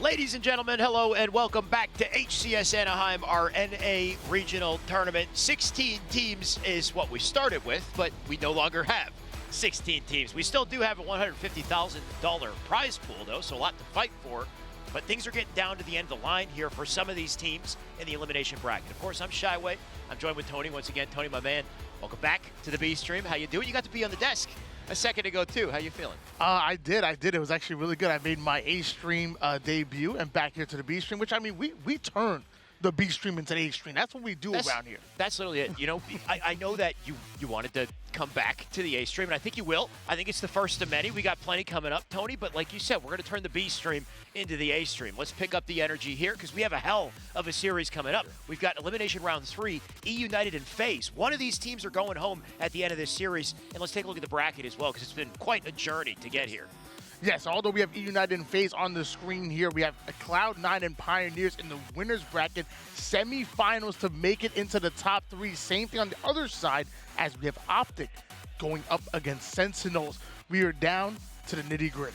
Ladies and gentlemen, hello and welcome back to HCS Anaheim, our NA regional tournament. 16 teams is what we started with, but we no longer have 16 teams. We still do have a $150,000 prize pool, though, so a lot to fight for. But things are getting down to the end of the line here for some of these teams in the elimination bracket. Of course, I'm Shyway. I'm joined with Tony once again. Tony, my man, welcome back to the B stream. How you doing? You got to be on the desk a second ago, too. How you feeling? I did. It was actually really good. I made my A stream debut and back here to the B stream, which, I mean, we turned the B stream into the A stream. That's what we do around here. That's literally it. You know, I know that you wanted to come back to the A stream, and I think you will. I think it's the first of many. We got plenty coming up, Tony, but like you said, we're going to turn the B stream into the A stream. Let's pick up the energy here because we have a hell of a series coming up. We've got Elimination Round 3, eUnited and FaZe. One of these teams are going home at the end of this series, and let's take a look at the bracket as well because it's been quite a journey to get here. Yes, although we have eUnited and FaZe on the screen here, we have Cloud9 and Pioneers in the winners bracket semifinals to make it into the top 3. Same thing on the other side as we have Optic going up against Sentinels. We are down to the nitty-gritty.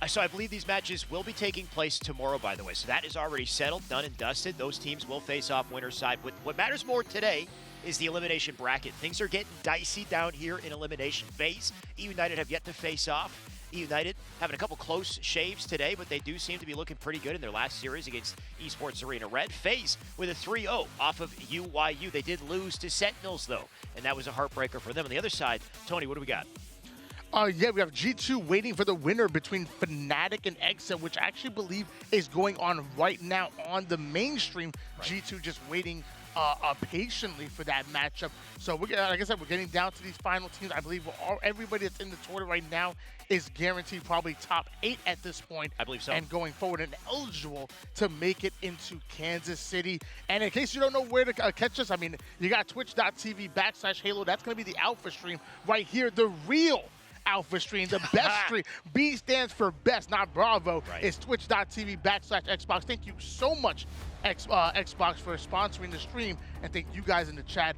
So I believe these matches will be taking place tomorrow, by the way. So that is already settled, done and dusted. Those teams will face off winner's side. What matters more today is the elimination bracket. Things are getting dicey down here in elimination. FaZe, eUnited have yet to face off. eUnited having a couple close shaves today, but they do seem to be looking pretty good in their last series against Esports Arena Red. FaZe with a 3-0 off of UYU. They did lose to Sentinels, though, and that was a heartbreaker for them. On the other side, Tony, what do we got? Yeah, we have G2 waiting for the winner between Fnatic and EXA, which I actually believe is going on right now on the mainstream. Right. G2 just waiting patiently for that matchup. So, like I said, we're getting down to these final teams. I believe everybody that's in the tournament right now is guaranteed probably top 8 at this point. I believe so. And going forward and eligible to make it into Kansas City. And in case you don't know where to catch us, I mean, you got twitch.tv/Halo. That's going to be the alpha stream right here, the real alpha stream, the best stream. B stands for best, not Bravo. Right. It's twitch.tv/Xbox. Thank you so much, Xbox, for sponsoring the stream, and thank you guys in the chat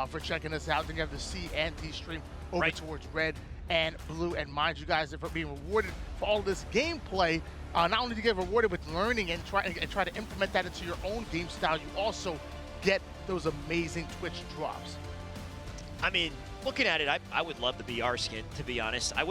for checking us out. Then you have the C and D stream over towards red and blue, and mind you guys, for being rewarded for all this gameplay. Not only do you get rewarded with learning and try to implement that into your own game style, you also get those amazing Twitch drops. I mean, looking at it, I would love the BR skin, to be honest. I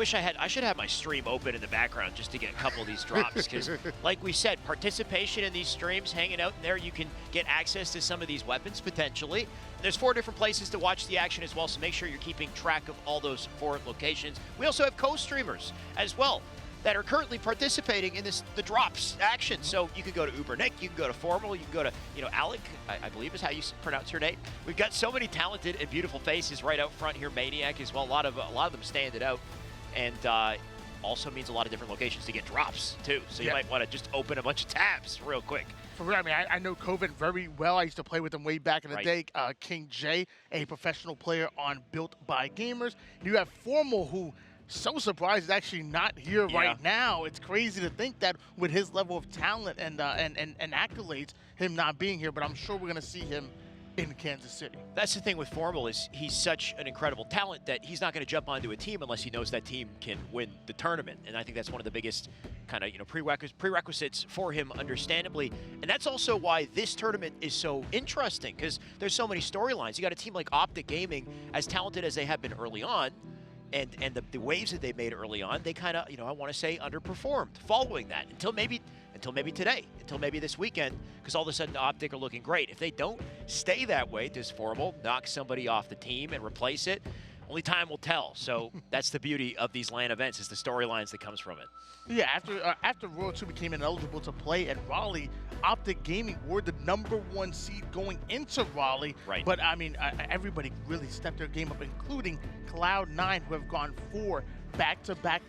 should have my stream open in the background just to get a couple of these drops, because like we said, participation in these streams, hanging out in there, you can get access to some of these weapons potentially. And there's 4 different places to watch the action as well, so make sure you're keeping track of all those 4 locations. We also have co-streamers as well that are currently participating in the drops action. So you can go to Ubernick, you can go to Formal, you can go to, Alec, I believe is how you pronounce her name. We've got so many talented and beautiful faces right out front here. Maniac as well, a lot of them stand it out, and also means a lot of different locations to get drops too. So you might want to just open a bunch of tabs real quick. For real, I mean, I know Coven very well. I used to play with him way back in the day. King J, a professional player on Built by Gamers. You have Formal, who so surprised he's actually not here right now. It's crazy to think that with his level of talent and accolades, him not being here, but I'm sure we're going to see him in Kansas City. That's the thing with Formal, is he's such an incredible talent that he's not going to jump onto a team unless he knows that team can win the tournament. And I think that's one of the biggest kind of prerequisites for him, understandably. And that's also why this tournament is so interesting, because there's so many storylines. You got a team like Optic Gaming, as talented as they have been early on, and the waves that they made early on, they kind of, I want to say, underperformed following that until maybe today, until maybe this weekend, because all of a sudden Optic are looking great. If they don't stay that way, does Formal knock somebody off the team and replace it? Only time will tell. So that's the beauty of these LAN events, is the storylines that comes from it. Yeah, after Royal 2 became ineligible to play at Raleigh, Optic Gaming were the #1 seed going into Raleigh. Right. But, I mean, everybody really stepped their game up, including Cloud9, who have gone 4 back-to-back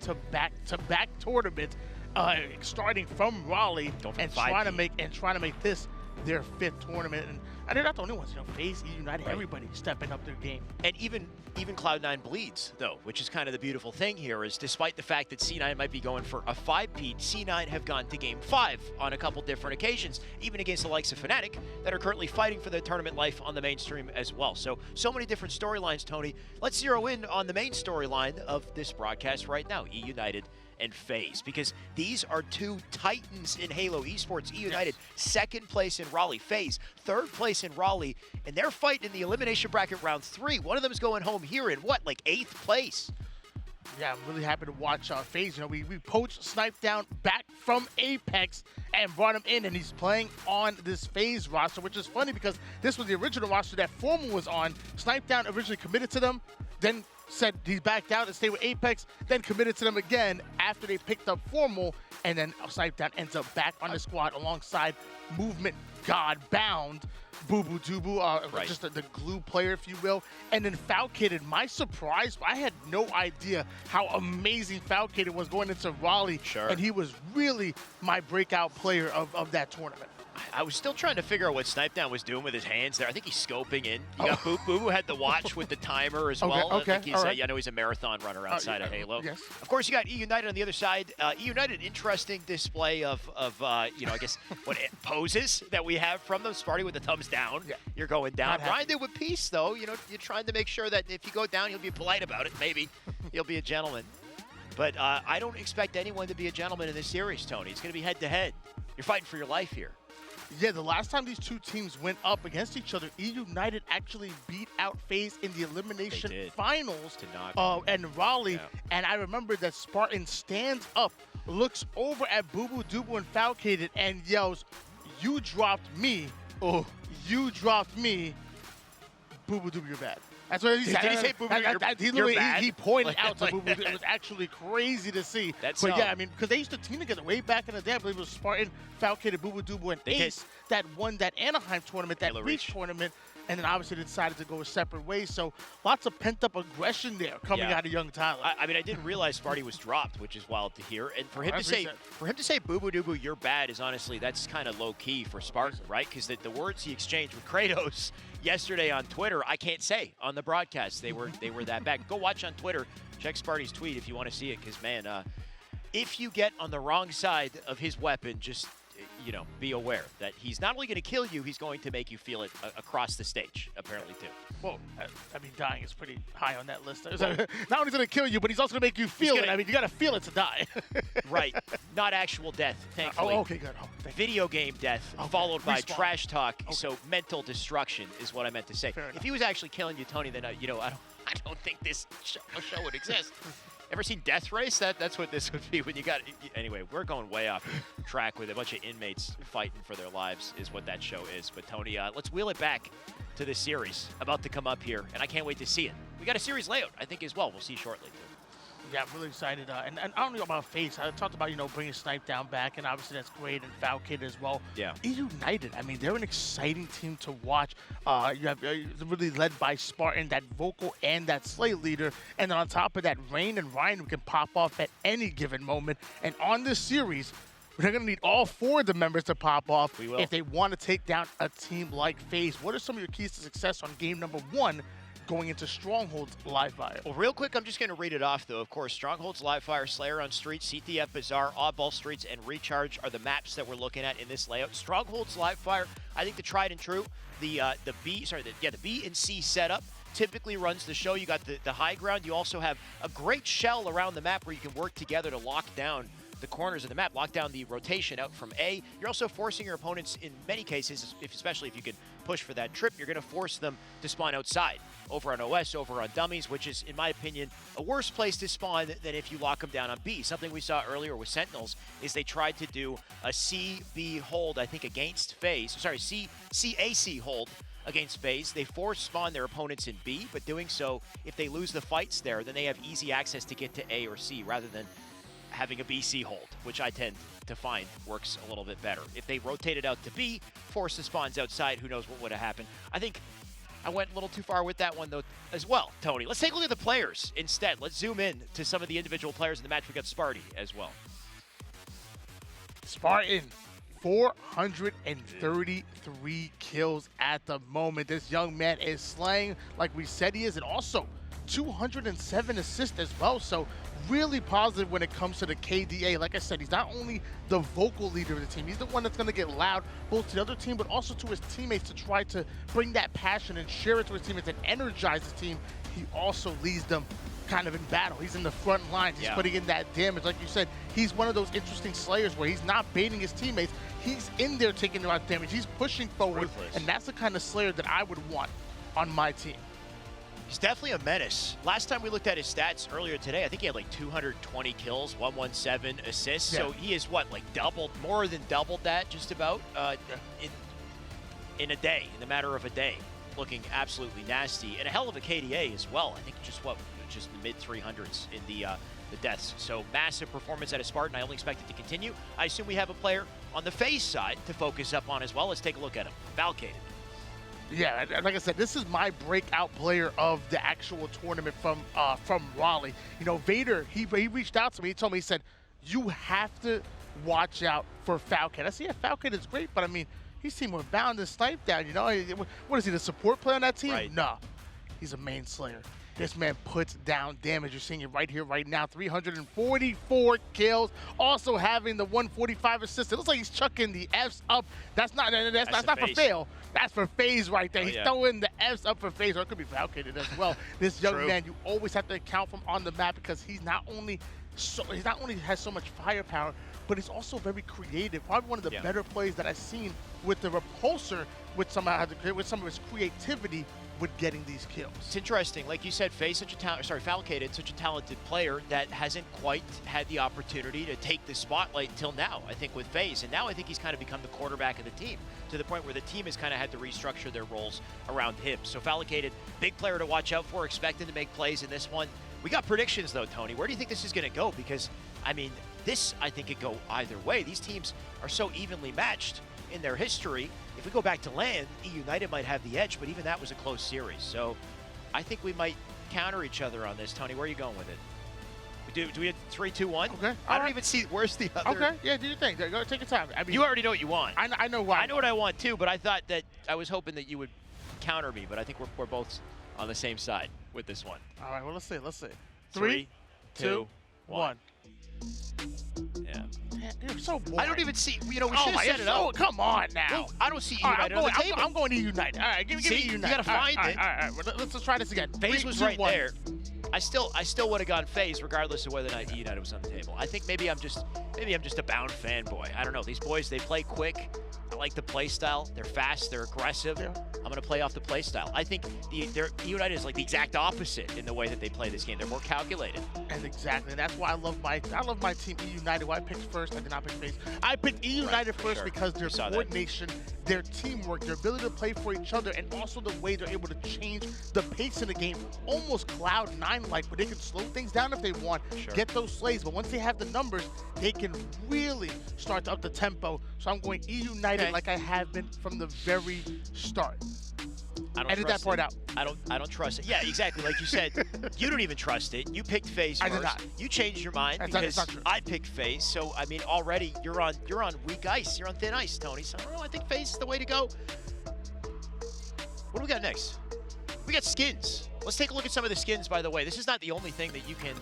tournaments, starting from Raleigh and trying to make this their 5th tournament. And they're not the only ones. FaZe, eUnited, everybody stepping up their game. And even Cloud9 bleeds, though, which is kind of the beautiful thing here, is despite the fact that C9 might be going for a 5-peat, C9 have gone to Game 5 on a couple different occasions, even against the likes of Fnatic, that are currently fighting for their tournament life on the mainstream as well. So many different storylines, Tony. Let's zero in on the main storyline of this broadcast right now, eUnited and FaZe, because these are two titans in Halo Esports. eUnited, second place in Raleigh. FaZe, third place in Raleigh, and they're fighting in the elimination bracket round 3. One of them is going home here in what, like 8th place? Yeah, I'm really happy to watch FaZe. You know, we poached Snipe Down back from Apex and brought him in, and he's playing on this FaZe roster, which is funny because this was the original roster that Formal was on. Snipe Down originally committed to them, then said he backed out and stayed with Apex, then committed to them again after they picked up Formal, and then Snipe Down ends up back on the squad alongside Movement God Bound, Boo Boo Dubu, just the glue player, if you will. And then Falcated, my surprise, I had no idea how amazing Falcated was going into Raleigh. Sure. And he was really my breakout player of that tournament. I was still trying to figure out what Snipe Down was doing with his hands there. I think he's scoping in. You got Boo Boo had the watch with the timer as well. Okay, I think he's, I know he's a marathon runner outside of Halo. Yes. Of course, you got eUnited on the other side. eUnited, interesting display of you know, I guess, what poses that we have from them. Sparty with the thumbs down. Yeah. You're going down. Ryan did with peace, though. You know, you're trying to make sure that if you go down, you'll be polite about it. Maybe you'll be a gentleman. But I don't expect anyone to be a gentleman in this series, Tony. It's going to be head-to-head. You're fighting for your life here. Yeah, the last time these two teams went up against each other, eUnited actually beat out FaZe in the elimination finals and Raleigh. Yeah. And I remember that Spartan stands up, looks over at Boo Boo Dubu and Falcated and yells, "You dropped me. Oh, you dropped me. Boo Boo Dubu, you're bad." That's what he said. Did he say Boo Boo, he pointed out to Boo Boo. It was actually crazy to see. But yeah, I mean, because they used to team together way back in the day. I believe it was Spartan, Falcated, Boo Boo Dubu, and Ace that won that Anaheim tournament, that Reach tournament. And then obviously they decided to go separate ways. So lots of pent-up aggression there coming out of young Tyler. I mean, I didn't realize Sparty was dropped, which is wild to hear. And for him to say Boo Boo Dubu, you're bad, is honestly, that's kind of low-key for Spartan, right? Because the words he exchanged with Kratos yesterday on Twitter, I can't say on the broadcast. They were that bad. Go watch on Twitter. Check Sparty's tweet if you want to see it. Because, man, if you get on the wrong side of his weapon, just you know, be aware that he's not only going to kill you, he's going to make you feel it across the stage, apparently, too. Well, I mean, dying is pretty high on that list. Not only going to kill you, but he's also going to make you feel it. I mean, you got to feel it to die. Right. Not actual death, thankfully. Oh, okay, good. Oh, video game death, followed by trash talk. Okay. So mental destruction is what I meant to say. If he was actually killing you, Tony, then, you know, I don't think this show would exist. Ever seen Death Race? That's what this would be when you got... Anyway, we're going way off track with a bunch of inmates fighting for their lives is what that show is. But, Tony, let's wheel it back to this series about to come up here, and I can't wait to see it. We got a series layout, I think, as well. We'll see shortly, too. Yeah, I'm really excited. And I don't know about FaZe. I talked about, you know, bringing Snipe Down back, and obviously that's great, and Falcade as well. Yeah. eUnited, I mean, they're an exciting team to watch. You have really led by Spartan, that vocal and that Slay leader. And then on top of that, Rain and Ryan who can pop off at any given moment. And on this series, they're going to need all 4 of the members to pop off if they want to take down a team like FaZe. What are some of your keys to success on game number 1? Going into Stronghold's live fire? Well, real quick, I'm just going to read it off, though. Of course, Stronghold's live fire, Slayer on Street, CTF Bazaar, Oddball Streets, and Recharge are the maps that we're looking at in this layout. Stronghold's live fire, I think the tried and true, the B and C setup typically runs the show. You got the high ground. You also have a great shell around the map where you can work together to lock down the corners of the map, lock down the rotation out from A. You're also forcing your opponents, in many cases, especially if you can push for that trip, you're going to force them to spawn outside, over on OS, over on dummies, which is, in my opinion, a worse place to spawn than if you lock them down on B. Something we saw earlier with Sentinels is they tried to do a C-B hold, I think, against FaZe. Sorry, C-A-C hold against FaZe. They force spawn their opponents in B, but doing so, if they lose the fights there, then they have easy access to get to A or C rather than having a BC hold, which I tend to find works a little bit better. If they rotated out to B, force the spawns outside, who knows what would have happened. I think I went a little too far with that one, though, as well, Tony. Let's take a look at the players instead. Let's zoom in to some of the individual players in the match. We got Sparty as well. Spartan, 433 kills at the moment. This young man is slaying like we said he is, and also 207 assists as well. So really positive when it comes to the KDA. Like I said, he's not only the vocal leader of the team, he's the one that's going to get loud both to the other team, but also to his teammates to try to bring that passion and share it to his teammates and energize his team. He also leads them kind of in battle. He's in the front lines. He's putting in that damage. Like you said, he's one of those interesting slayers where he's not baiting his teammates. He's in there taking the right damage. He's pushing forward, Ruthless. and that's the kind of slayer that I would want on my team. He's definitely a menace. Last time we looked at his stats earlier today, I think he had like 220 kills, 117 assists. Yeah. So he is what, like doubled, more than doubled that just about in a day, in the matter of a day. Looking absolutely nasty, and a hell of a KDA as well. I think just the mid 300s in the deaths. So massive performance out of Spartan. I only expect it to continue. I assume we have a player on the FaZe side to focus up on as well. Let's take a look at him. Valkated. Yeah, like I said, this is my breakout player of the actual tournament from Raleigh. You know, Vader, he reached out to me. He told me, he said, you have to watch out for Falcon. I said, yeah, Falcon is great, but I mean, he's team with Bound and Snipe down, you know? What is he, the support player on that team? Right. No, he's a main slayer. This man puts down damage. You're seeing it right here, right now. 344 kills. Also having the 145 assists. It looks like he's chucking the Fs up. That's not for fail. That's for FaZe right there. He's throwing the Fs up for FaZe, or it could be Valkated as well. This young man, you always have to account for him on the map because he's not only has so much firepower, but he's also very creative. Probably one of the better plays that I've seen with the Repulsor, with some of his creativity with getting these kills. It's interesting, like you said, Falcated, such a talented player that hasn't quite had the opportunity to take the spotlight till now, I think, with FaZe. And now I think he's kind of become the quarterback of the team, to the point where the team has kind of had to restructure their roles around him. So Falcated, big player to watch out for, expected to make plays in this one. We got predictions though, Tony. Where do you think this is gonna go? Because, I mean, this, I think, could go either way. These teams are so evenly matched in their history. If we go back to LAN, eUnited might have the edge, but even that was a close series. So I think we might counter each other on this. Tony, where are you going with it? Do we have 3, 2, 1? Okay. I don't even see where's the other. Okay, yeah, do your thing. Go take your time. I mean, you already know what you want. I know why. I know what I want too, but I thought that I was hoping that you would counter me, but I think we're both on the same side with this one. All right, well, let's see. 3, 2, 1. Yeah. You're so boring. I don't even see, you know, we should have set it up. Come on now. Well, I don't see Right, eUnited on the table. I'm going to eUnited. All right, give me eUnited. You gotta find it. All right. Well, let's try this again. FaZe 3, was 2, right 1. there. I still would have gone FaZe regardless of whether or not eUnited was on the table. I think maybe I'm just a Bound fanboy. I don't know. These boys, they play quick. I like the play style. They're fast. They're aggressive. Yeah. I'm gonna play off the play style. I think eUnited is like the exact opposite in the way that they play this game. They're more calculated. And exactly. And that's why I love my team eUnited. Why I picked first. I did not pick FaZe. I picked eUnited first because their coordination, their teamwork, their ability to play for each other, and also the way they're able to change the pace in the game, almost Cloud9-like, where they can slow things down if they want, get those slays. But once they have the numbers, they can really start to up the tempo. So I'm going eUnited like I have been from the very start. Edit that part out. I don't trust it. Yeah, exactly. Like you said, you don't even trust it. You picked FaZe first. I did not. You changed your mind that's not true. I picked FaZe. So I mean, already you're on weak ice. You're on thin ice, Tony. So I think FaZe is the way to go. What do we got next? We got skins. Let's take a look at some of the skins. By the way, this is not the only thing that you can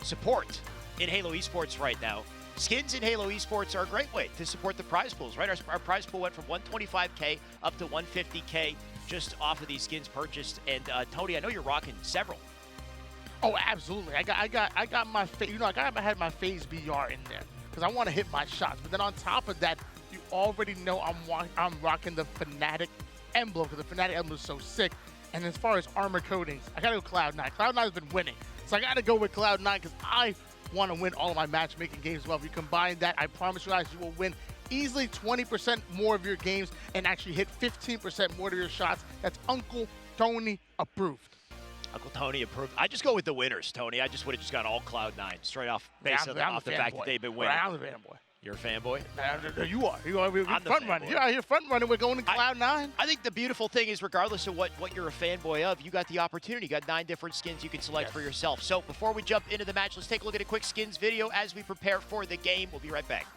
support in Halo Esports right now. Skins in Halo Esports are a great way to support the prize pools, right? Our prize pool went from 125K up to 150K just off of these skins purchased. And Tony, I know you're rocking several. Oh, absolutely. I got my I had my FaZe VR in there because I want to hit my shots. But then on top of that, you already know I'm rocking the Fnatic emblem because the Fnatic emblem is so sick. And as far as armor coatings, I gotta go Cloud9. Cloud9 has been winning, so I gotta go with Cloud9 because I want to win all of my matchmaking games as well. If you combine that, I promise you guys, you will win easily 20% more of your games and actually hit 15% more of your shots. That's Uncle Tony approved. Uncle Tony approved. I just go with the winners, Tony. I just would have just gone all Cloud9 straight off based off the fact that they've been winning. I'm the fanboy. You're a fanboy? You are. You're front running. You're out here front running. We're going to Cloud9. I think the beautiful thing is, regardless of what you're a fanboy of, you got the opportunity. You got 9 different skins you can select for yourself. So before we jump into the match, let's take a look at a quick skins video as we prepare for the game. We'll be right back.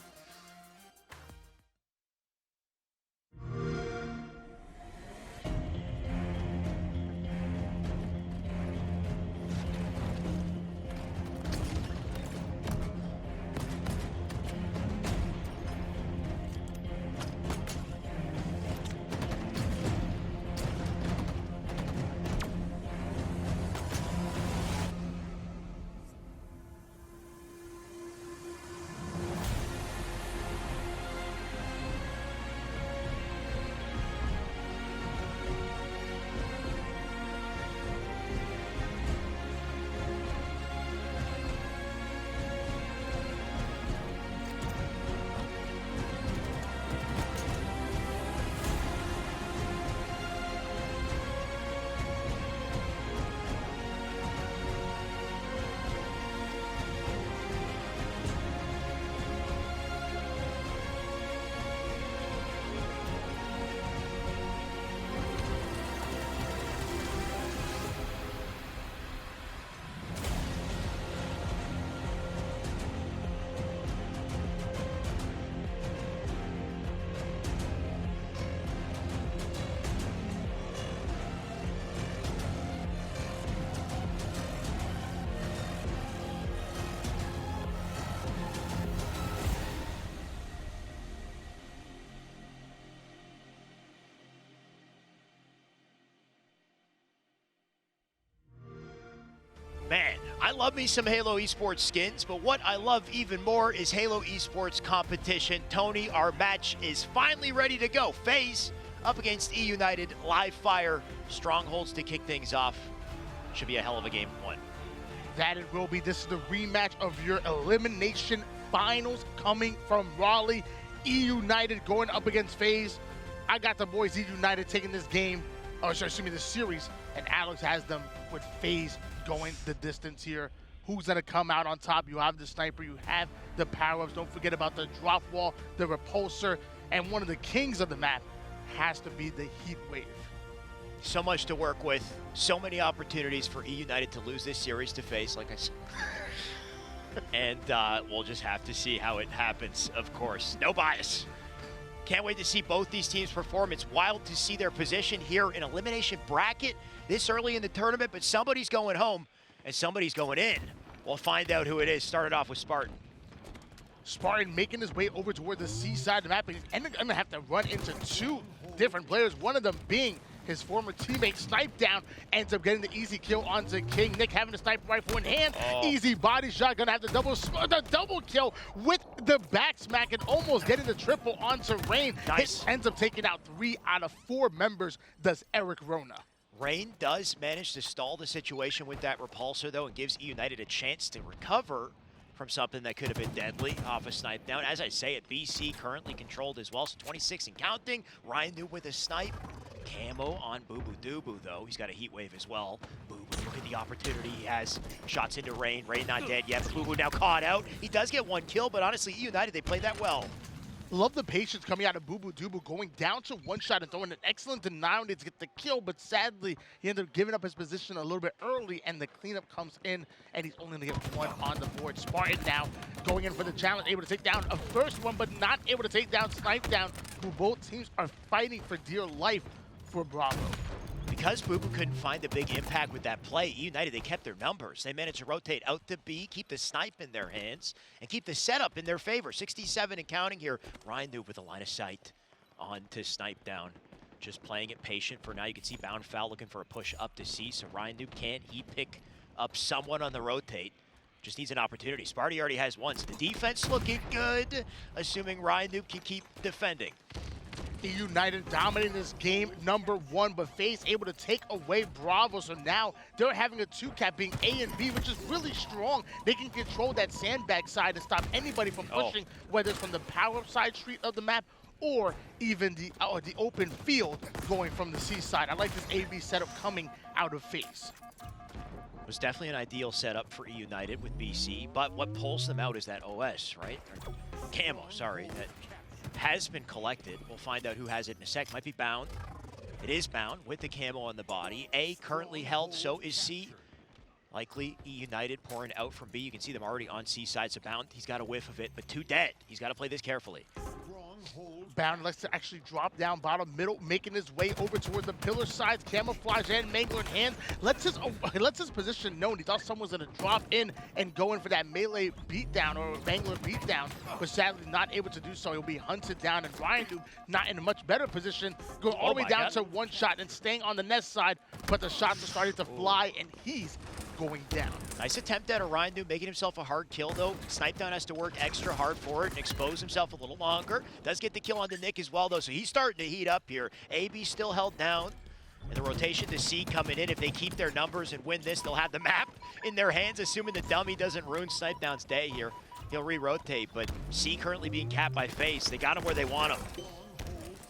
love me some Halo Esports skins, but what I love even more is Halo Esports competition. Tony, our match is finally ready to go. FaZe up against eUnited, live fire, strongholds to kick things off. Should be a hell of a game one. That it will be. This is the rematch of your elimination finals coming from Raleigh. eUnited going up against FaZe. I got the boys eUnited taking this game, or sorry, excuse me, this series, and Alex has them with FaZe going the distance here. Who's gonna come out on top? You have the sniper, you have the power-ups. Don't forget about the drop wall, the repulsor, and one of the kings of the map has to be the heat wave. So much to work with, so many opportunities for eUnited to lose this series to FaZe, like I said. And we'll just have to see how it happens, of course. No bias. Can't wait to see both these teams perform. It's wild to see their position here in elimination bracket this early in the tournament, but somebody's going home and somebody's going in. We'll find out who it is. Started off with Spartan. Spartan making his way over toward the C side of the map, and he's gonna have to run into two different players, one of them being his former teammate. Snipe down, ends up getting the easy kill onto King. Nick having the sniper rifle in hand. Easy body shot, gonna have the double kill with the back smack and almost getting the triple onto Rain. Nice. It ends up taking out 3 out of 4 members, does Eric Rona. Rain does manage to stall the situation with that repulsor, though, and gives eUnited a chance to recover from something that could have been deadly off a snipe down. As I say it, BC currently controlled as well, so 26 and counting. Ryan Noob with a snipe. Camo on Boo Boo Doo, though. He's got a heat wave as well. Boo Boo, look at the opportunity he has. Shots into Rain. Rain not dead yet. Boo Boo now caught out. He does get 1 kill, but honestly, eUnited, they played that well. Love the patience coming out of Boo Boo Doo, going down to 1 shot and throwing an excellent denial to get the kill, but sadly, he ended up giving up his position a little bit early, and the cleanup comes in, and he's only going to get 1 on the board. Spartan now going in for the challenge, able to take down a first one, but not able to take down Snipe Down, who both teams are fighting for dear life for Bravo. Because Boo Boo couldn't find the big impact with that play, eUnited, they kept their numbers. They managed to rotate out to B, keep the snipe in their hands, and keep the setup in their favor. 67 and counting here. Ryan Noob with a line of sight on to Snipe Down. Just playing it patient for now. You can see Bound Foul looking for a push up to C, so Ryan Noob can't he pick up someone on the rotate. Just needs an opportunity. Sparty already has 1, so the defense looking good, assuming Ryan Noob can keep defending. eUnited dominating this game #1, but FaZe able to take away Bravo, so now they're having a 2-cap being A and B, which is really strong. They can control that sandbag side and stop anybody from pushing, whether it's from the power-up side street of the map or even the open field going from the C side. I like this A-B setup coming out of FaZe. It was definitely an ideal setup for eUnited with BC, but what pulls them out is that OS, right? Or camo, sorry, that has been collected. We'll find out who has it in a sec. Might be Bound. It is Bound with the camo on the body. A currently held, so is C. Likely eUnited pouring out from B. You can see them already on C side, so Bound, he's got a whiff of it, but 2 dead. He's got to play this carefully. Bound likes to actually drop down bottom middle, making his way over towards the pillar sides, camouflage and mangler in hand. Lets his position known. He thought someone was going to drop in and go in for that melee beatdown or mangler beatdown, but sadly not able to do so. He'll be hunted down, and Ryan Noob not in a much better position, going all the way down to 1 shot and staying on the nest side, but the shots are starting to fly, and he's going down. Nice attempt at a Ryan Noob, making himself a hard kill, though. Snipe Down has to work extra hard for it and expose himself a little longer. Does get the kill on the Nick as well, though, so he's starting to heat up here. AB still held down, and the rotation to C coming in. If they keep their numbers and win this, they'll have the map in their hands, assuming the dummy doesn't ruin Snipe Down's day here. He'll re-rotate, but C currently being capped by FaZe. They got him where they want him.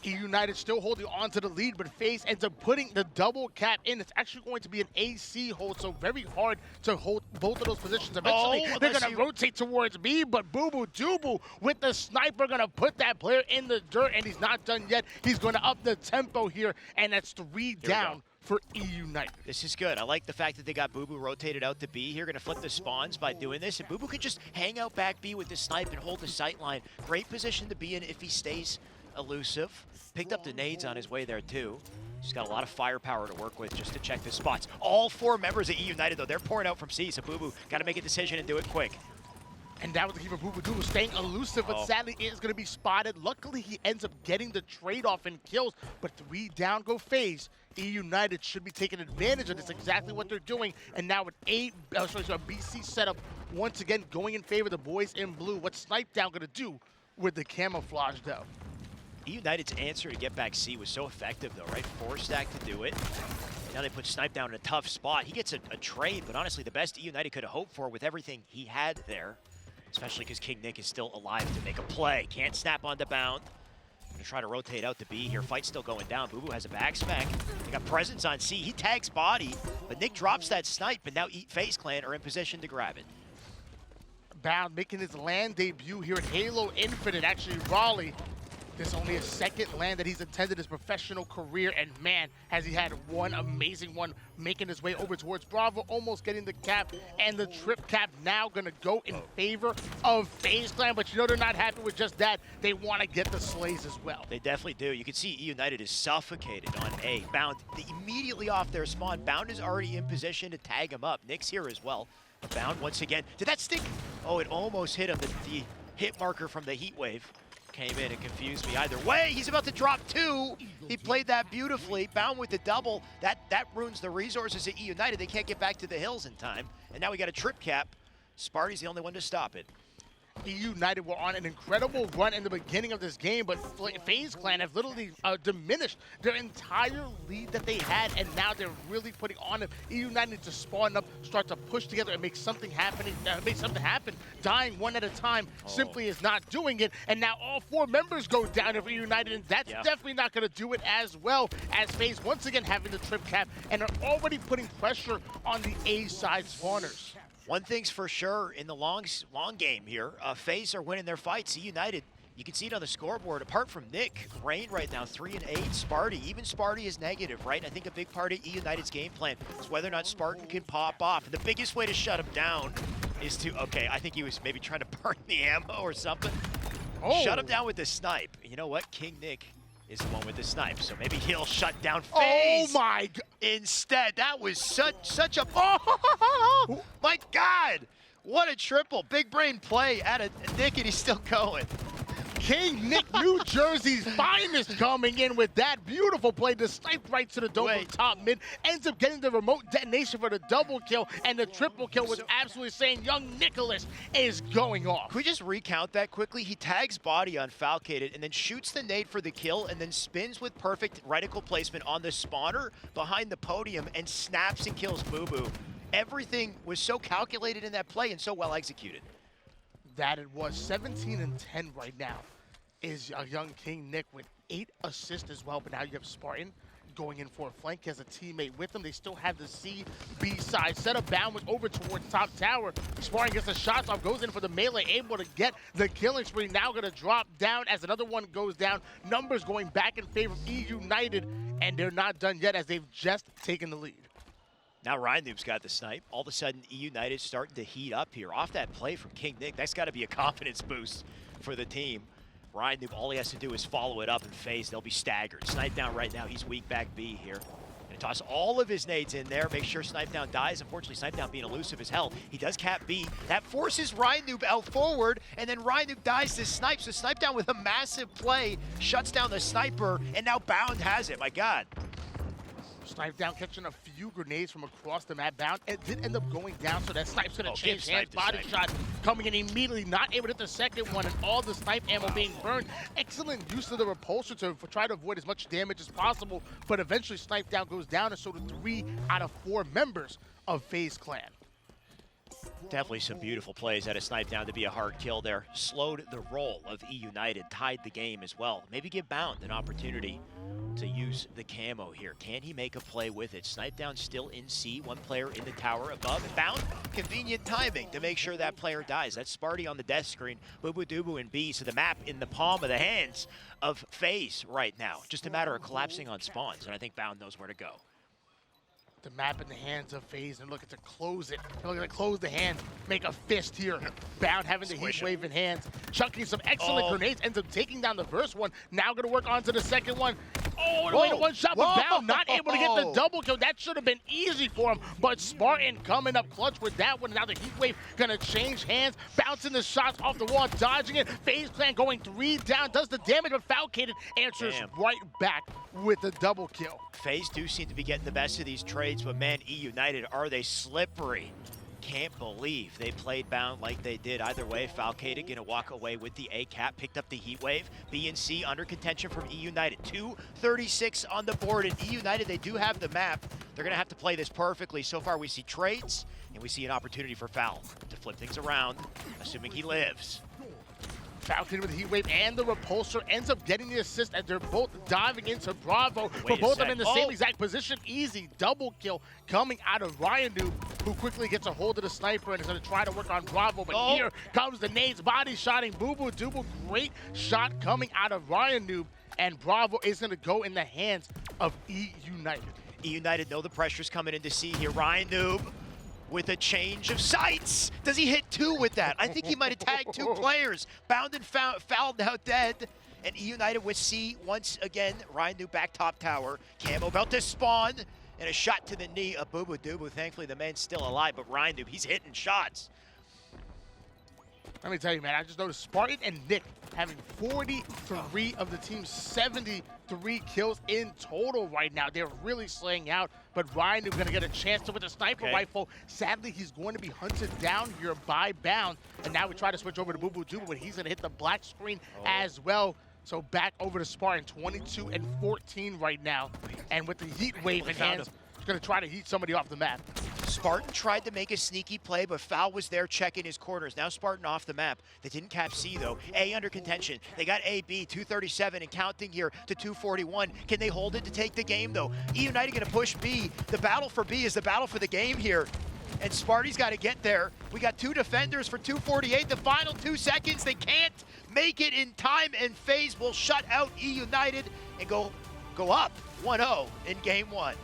eUnited still holding on to the lead, but FaZe ends up putting the double cap in. It's actually going to be an AC hold, so very hard to hold both of those positions. Eventually, they're going to rotate towards B, but Boo Boo Doo with the sniper going to put that player in the dirt, and he's not done yet. He's going to up the tempo here, and that's 3 down for eUnited. This is good. I like the fact that they got Boo Boo rotated out to B here. Going to flip the spawns by doing this, and Boo Boo can just hang out back B with the snipe and hold the sight line. Great position to be in if he stays elusive. Picked up the nades on his way there too. He's got a lot of firepower to work with just to check the spots. All 4 members of eUnited, though, they're pouring out from C, so Boo Boo got to make a decision and do it quick. And that was the key for Boo Boo Doo, staying elusive, but sadly it is going to be spotted. Luckily, he ends up getting the trade-off and kills, but 3 down go FaZe. eUnited should be taking advantage of this, exactly what they're doing. And now with a BC setup, once again going in favor of the boys in blue. What's Snipedown gonna do with the camouflage though? eUnited's answer to get back C was so effective though, right? 4-stack to do it. Now they put Snipedown in a tough spot. He gets a trade, but honestly the best eUnited could have hoped for with everything he had there, especially because King Nick is still alive to make a play. Can't snap onto Bound. Gonna try to rotate out to B here. Fight's still going down. Boo Boo has a back spec. They got presence on C. He tags body, but Nick drops that snipe, and now FaZe Clan are in position to grab it. Bound making his land debut here at Halo Infinite. Actually, Raleigh, this is only his second land that he's attended his professional career, and man, has he had one amazing one, making his way over towards Bravo, almost getting the cap, and the trip cap now gonna go in favor of FaZe Clan, but you know they're not happy with just that. They want to get the slays as well. They definitely do. You can see eUnited is suffocated on A. Bound immediately off their spawn. Bound is already in position to tag him up. Nick's here as well. Bound once again. Did that stick? Oh, it almost hit him. The hit marker from the heat wave came in and confused me either way. He's about to drop 2. He played that beautifully. Bound with the double. That ruins the resources at eUnited. They can't get back to the hills in time. And now we got a trip cap. Sparty's the only one to stop it. eUnited were on an incredible run in the beginning of this game, but FaZe Clan have literally diminished their entire lead that they had, and now they're really putting on it. eUnited needs to spawn up, start to push together, and make something happen. Dying one at a time simply is not doing it, and now all 4 members go down of eUnited, and that's definitely not going to do it as well as FaZe once again having the trip cap and are already putting pressure on the A side spawners. One thing's for sure in the long game here, FaZe are winning their fights. eUnited, you can see it on the scoreboard. Apart from Nick, Rain right now 3 and 8. Sparty, even Sparty is negative, right? And I think a big part of eUnited's game plan is whether or not Spartan can pop off. And the biggest way to shut him down is to, okay, I think he was maybe trying to burn the ammo or something. Shut him down with the snipe. You know what? King Nick is the one with the snipe, so maybe he'll shut down FaZe. Oh my God! Instead, that was such a oh my God! What a triple, big brain play out of Nick, and he's still going. King Nick, New Jersey's finest, coming in with that beautiful play. The snipe right to the dome from top mid, ends up getting the remote detonation for the double kill, and the triple kill was absolutely saying young Nicholas is going off. Can we just recount that quickly? He tags body on Falcated and then shoots the nade for the kill and then spins with perfect reticle placement on the spawner behind the podium and snaps and kills Boo Boo. Everything was so calculated in that play and so well executed. That it was 17 and 10 right now is a young King Nick with 8 assists as well, but now you have Spartan going in for a flank. He has a teammate with him. They still have the C-B side setup. Bound was over towards top tower. Spartan gets the shots off, goes in for the melee, able to get the killing spree. Now gonna drop down as another one goes down. Numbers going back in favor of eUnited, and they're not done yet as they've just taken the lead. Now Rhinoob's got the snipe. All of a sudden, eUnited starting to heat up here. Off that play from King Nick, that's got to be a confidence boost for the team. Rhinoop, all he has to do is follow it up and FaZe. They'll be staggered. Snipedown right now, he's weak back B here. Gonna toss all of his nades in there, make sure Snipedown dies. Unfortunately, Snipedown being elusive as hell. He does cap B. That forces Rhinoop out forward, and then Rhinoop dies to snipe. So Snipedown with a massive play, shuts down the sniper, and now Bound has it. My God. Snipedown catching a few grenades from across the map. Bound it did end up going down, so that snipe's gonna change hands. Body shot coming in immediately, not able to hit the second one, and all the snipe ammo being burned. Excellent use of the repulsor to try to avoid as much damage as possible, but eventually Snipedown goes down, and so do 3 out of 4 members of FaZe Clan. Definitely some beautiful plays out of Snipedown to be a hard kill there. Slowed the roll of eUnited, tied the game as well. Maybe give Bound an opportunity to use the camo here. Can he make a play with it? Snipedown still in C, 1 player in the tower above. And Bound, convenient timing to make sure that player dies. That's Sparty on the death screen, Boo Boo Doo in B, so the map in the palm of the hands of FaZe right now. Just a matter of collapsing on spawns, and I think Bound knows where to go. The map in the hands of FaZe and looking to close it. They're looking to close the hand, make a fist here. Bound having the heat wave in hands, chucking some excellent grenades, ends up taking down the first one. Now gonna work onto the second one. Oh, wait, one shot, but Bound not able to get the double kill. That should have been easy for him, but Spartan coming up clutch with that one. Now the Heat Wave gonna change hands, bouncing the shots off the wall, dodging it. FaZe Clan going 3 down, does the damage, but Falcated answers right back with the double kill. FaZe do seem to be getting the best of these trades, but man, eUnited, are they slippery? Can't believe they played Bound like they did. Either way, Falcated gonna walk away with the A cap, picked up the Heat Wave. B and C under contention from eUnited. 2:36 on the board, and eUnited, they do have the map. They're gonna have to play this perfectly. So far, we see trades, and we see an opportunity for Fal to flip things around, assuming he lives. Falcon with the Heat Wave and the Repulsor ends up getting the assist as they're both diving into Bravo. But both of them in the same exact position. Easy double kill coming out of Ryan Noob, who quickly gets a hold of the sniper and is going to try to work on Bravo. But here comes the nades, body shotting Boo Doobu. Great shot coming out of Ryan Noob, and Bravo is going to go in the hands of eUnited. eUnited know the pressure's coming in to C here. Ryan Noob with a change of sights. Does he hit 2 with that? I think he might have tagged 2 players. Bound and Fal now dead. And eUnited with C once again. Ryan Noob back top tower. Camo about to spawn. And a shot to the knee of Boo Doobu. Thankfully, the man's still alive, but Ryan Noob, he's hitting shots. Let me tell you, man, I just noticed Spartan and Nick having 43 of the team's 73 kills in total right now. They're really slaying out, but Ryan is going to get a chance to with a sniper rifle. Sadly, he's going to be hunted down here by Bound, and now we try to switch over to Boo Doobu, but he's going to hit the black screen as well. So back over to Spartan, 22 and 14 right now, and with the Heat Wave in hands, he's going to try to heat somebody off the map. Spartan tried to make a sneaky play, but Fal was there checking his corners. Now Spartan off the map. They didn't cap C, though. A under contention. They got A, B, 237 and counting here to 241. Can they hold it to take the game, though? eUnited going to push B. The battle for B is the battle for the game here. And Sparty's got to get there. We got 2 defenders for 248. The final 2 seconds, they can't make it in time, and FaZe will shut out eUnited and go up 1-0 in game 1.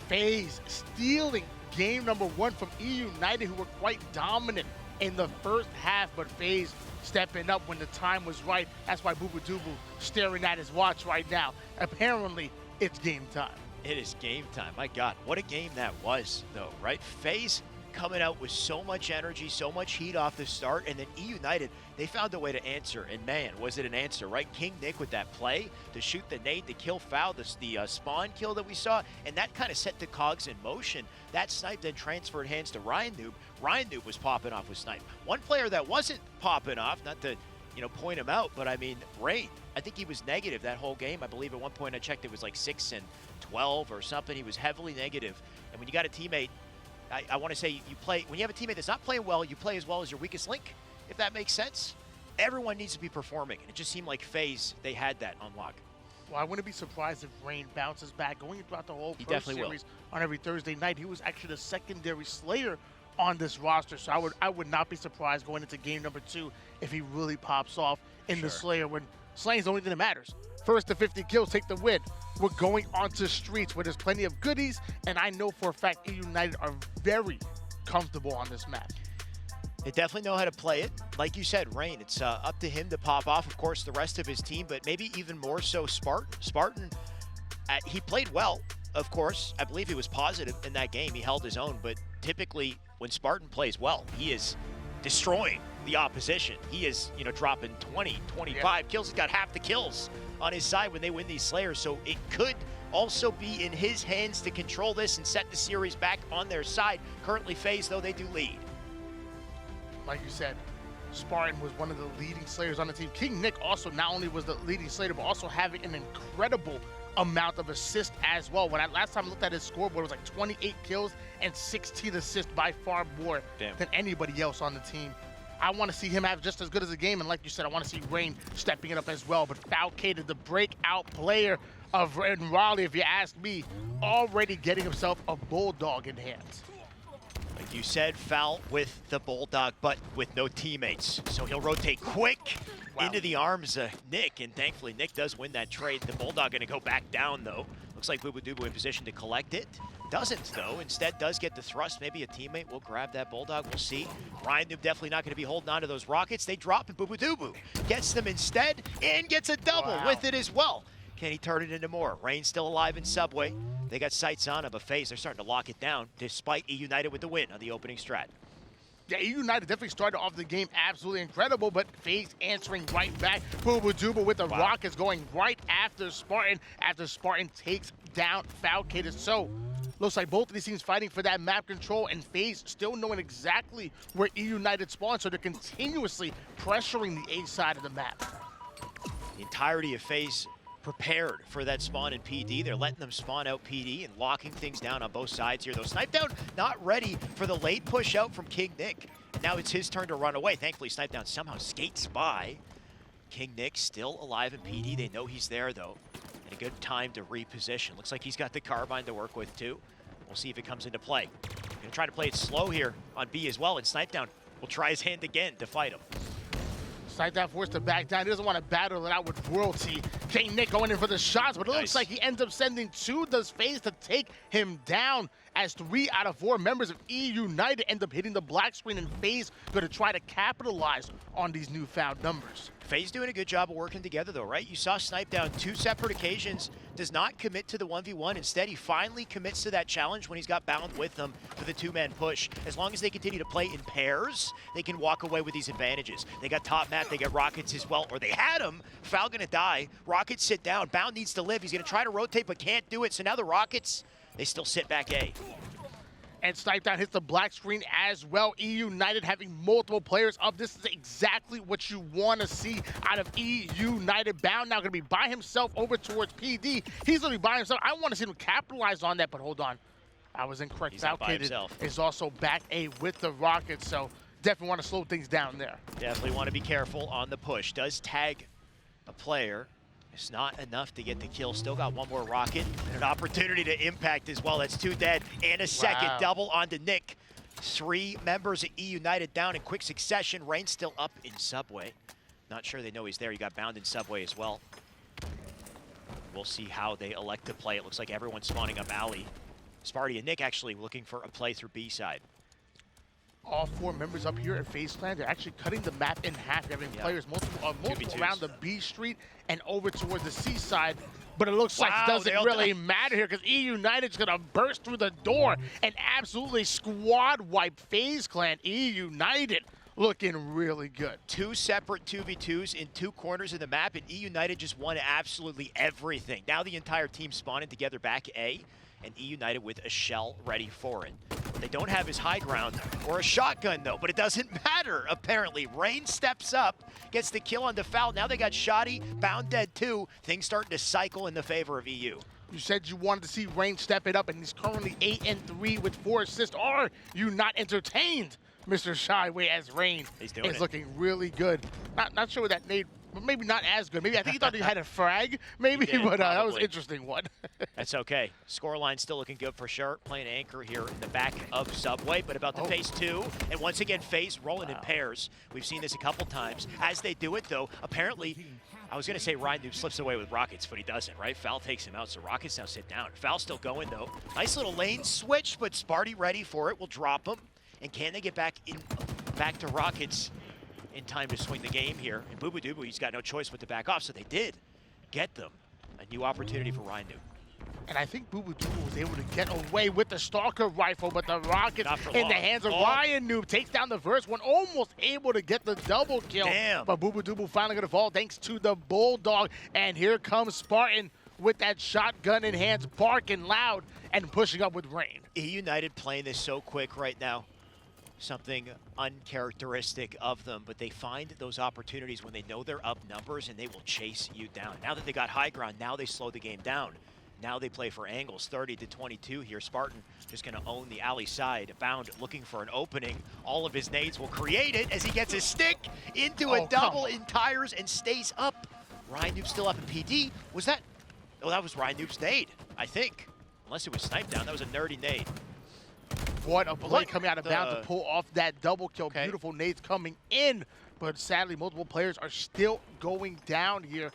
FaZe stealing game number 1 from eUnited, who were quite dominant in the first half, but FaZe stepping up when the time was right. That's why Boo Doobu staring at his watch right now. Apparently, it's game time. It is game time. My God, what a game that was, though, right? FaZe coming out with so much energy, so much heat off the start, and then eUnited, they found a way to answer, and man, was it an answer, right? King Nick with that play to shoot the nade, to kill Fal, the spawn kill that we saw, and that kind of set the cogs in motion. That snipe then transferred hands to Ryan Noob. Ryan Noob was popping off with snipe. One player that wasn't popping off, not to point him out, but I mean, Rain, I think he was negative that whole game. I believe at one point I checked it was like 6 and 12 or something. He was heavily negative. And when you got a teammate, I want to say when you have a teammate that's not playing well, you play as well as your weakest link, if that makes sense. Everyone needs to be performing, and it just seemed like FaZe, they had that on lock. Well, I wouldn't be surprised if Rain bounces back going throughout the whole Pro Series on every Thursday night. He was actually the secondary slayer on this roster, so I would not be surprised going into game number 2 if he really pops off in the Slayer, when slaying's the only thing that matters. First to 50 kills, take the win. We're going onto streets where there's plenty of goodies, and I know for a fact eUnited are very comfortable on this map. They definitely know how to play it. Like you said, Rain, it's up to him to pop off. Of course, the rest of his team, but maybe even more so Spartan. Spartan, he played well, of course. I believe he was positive in that game. He held his own, but typically when Spartan plays well, he is destroying the opposition. He is, dropping 20, 25 kills. He's got half the kills on his side when they win these Slayers, so it could also be in his hands to control this and set the series back on their side. Currently, FaZe, though, they do lead. Like you said, Spartan was one of the leading Slayers on the team. King Nick also not only was the leading Slayer, but also having an incredible amount of assists as well. When last time I looked at his scoreboard, it was like 28 kills and 16 assists, by far more than anybody else on the team. I want to see him have just as good as a game, and like you said, I want to see Rain stepping it up as well. But Falcated, the breakout player of Raleigh, if you ask me, already getting himself a Bulldog in hands. Like you said, Fal with the Bulldog, but with no teammates. So he'll rotate quick into the arms of Nick, and thankfully Nick does win that trade. The Bulldog gonna go back down, though. Looks like Boo Doobu in position to collect it. Doesn't, though. Instead does get the thrust. Maybe a teammate will grab that Bulldog. We'll see. Ryan Noob definitely not going to be holding on to those rockets. They drop, and Boo Doobu gets them instead and gets a double with it as well. Can he turn it into more? Rain's still alive in Subway. They got sights on him, but FaZe, they're starting to lock it down despite eUnited with the win on the opening strat. Yeah, eUnited definitely started off the game absolutely incredible, but FaZe answering right back. Booba with the Rockets going right after Spartan takes down Falcated. So, looks like both of these teams fighting for that map control, and FaZe still knowing exactly where eUnited spawned, so they're continuously pressuring the A side of the map. The entirety of FaZe prepared for that spawn in PD. They're letting them spawn out PD and locking things down on both sides here, though. Snipedown not ready for the late push out from King Nick. Now it's his turn to run away. Thankfully, Snipedown somehow skates by. King Nick still alive in PD. They know he's there, though. And a good time to reposition. Looks like he's got the carbine to work with, too. We'll see if it comes into play. Gonna try to play it slow here on B as well, and Snipedown will try his hand again to fight him. Snipedown forced to back down. He doesn't want to battle it out with royalty. King Nick going in for the shots, but it looks like he ends up sending two. Does FaZe to take him down, as 3 out of 4 members of eUnited end up hitting the black screen, and FaZe going to try to capitalize on these newfound numbers. FaZe doing a good job of working together, though, right? You saw Snipedown 2 separate occasions, does not commit to the 1v1. Instead, he finally commits to that challenge when he's got Bound with them for the 2-man push. As long as they continue to play in pairs, they can walk away with these advantages. They got top map, they got Rockets as well, or they had him. Foul gonna die. Rockets sit down. Bound needs to live. He's gonna try to rotate, but can't do it. So now the Rockets, they still sit back A. And Snipedown hits the black screen as well. eUnited having multiple players up. This is exactly what you want to see out of eUnited. Bound now going to be by himself over towards PD. He's going to be by himself. I want to see him capitalize on that, but hold on. I was incorrect. Falcated is also back A with the Rockets, so definitely want to slow things down there. Definitely want to be careful on the push. Does tag a player. It's not enough to get the kill. Still got one more rocket and an opportunity to impact as well. That's 2 dead and a second. Double onto Nick. 3 members of eUnited down in quick succession. Rain still up in Subway. Not sure they know he's there. You got Bound in Subway as well. We'll see how they elect to play. It looks like everyone's spawning up alley. Sparty and Nick actually looking for a play through B side. All 4 members up here at FaZe Clan, they're actually cutting the map in half, having players multiple around the B street and over towards the C side. But it looks like it doesn't really matter here, because eUnited's going to burst through the door and absolutely squad wipe FaZe Clan. eUnited looking really good. 2 separate 2v2s in 2 corners of the map, and eUnited just won absolutely everything. Now the entire team spawning together back A, and eUnited with a shell ready for it. They don't have his high ground or a shotgun, though, but it doesn't matter, apparently. Rain steps up, gets the kill on the foul. Now they got Shoddy, Bound dead too. Things starting to cycle in the favor of EU. You said you wanted to see Rain step it up, and he's currently 8-3 with 4 assists. Are you not entertained, Mr. Shyway, as Rain is looking really good? Not sure what that nade, but maybe not as good. Maybe I think he thought he had a frag, maybe, but that was an interesting one. That's okay. Scoreline still looking good for sure. Playing anchor here in the back of Subway, but about to phase 2. And once again, FaZe rolling in pairs. We've seen this a couple times. As they do it, though, apparently, I was going to say Ryan Noob slips away with Rockets, but he doesn't, right? Foul takes him out, so Rockets now sit down. Foul still going, though. Nice little lane switch, but Sparty ready for it. Will drop him. And can they get back to Rockets in time to swing the game here? And Booba he's got no choice but to back off, so they did get them a new opportunity for Ryan Noob. And I think Booba was able to get away with the Stalker rifle, but the Rockets in the hands of Ryan Noob takes down the first one, almost able to get the double kill. Damn. But Booba finally gonna fall thanks to the Bulldog. And here comes Spartan with that shotgun in hands, barking loud and pushing up with Rain. eUnited playing this so quick right now. Something uncharacteristic of them, but they find those opportunities when they know they're up numbers, and they will chase you down. Now that they got high ground, now they slow the game down. Now they play for angles, 30-22 here. Spartan just going to own the alley side. Bound looking for an opening. All of his nades will create it as he gets his stick into a double in tires and stays up. Ryan Noob still up in PD. Was that? Oh, that was Ryan Noob's nade, I think. Unless it was Snipedown. That was a nerdy nade. What a play coming out of Bound to pull off that double kill. Beautiful nades coming in, but sadly multiple players are still going down here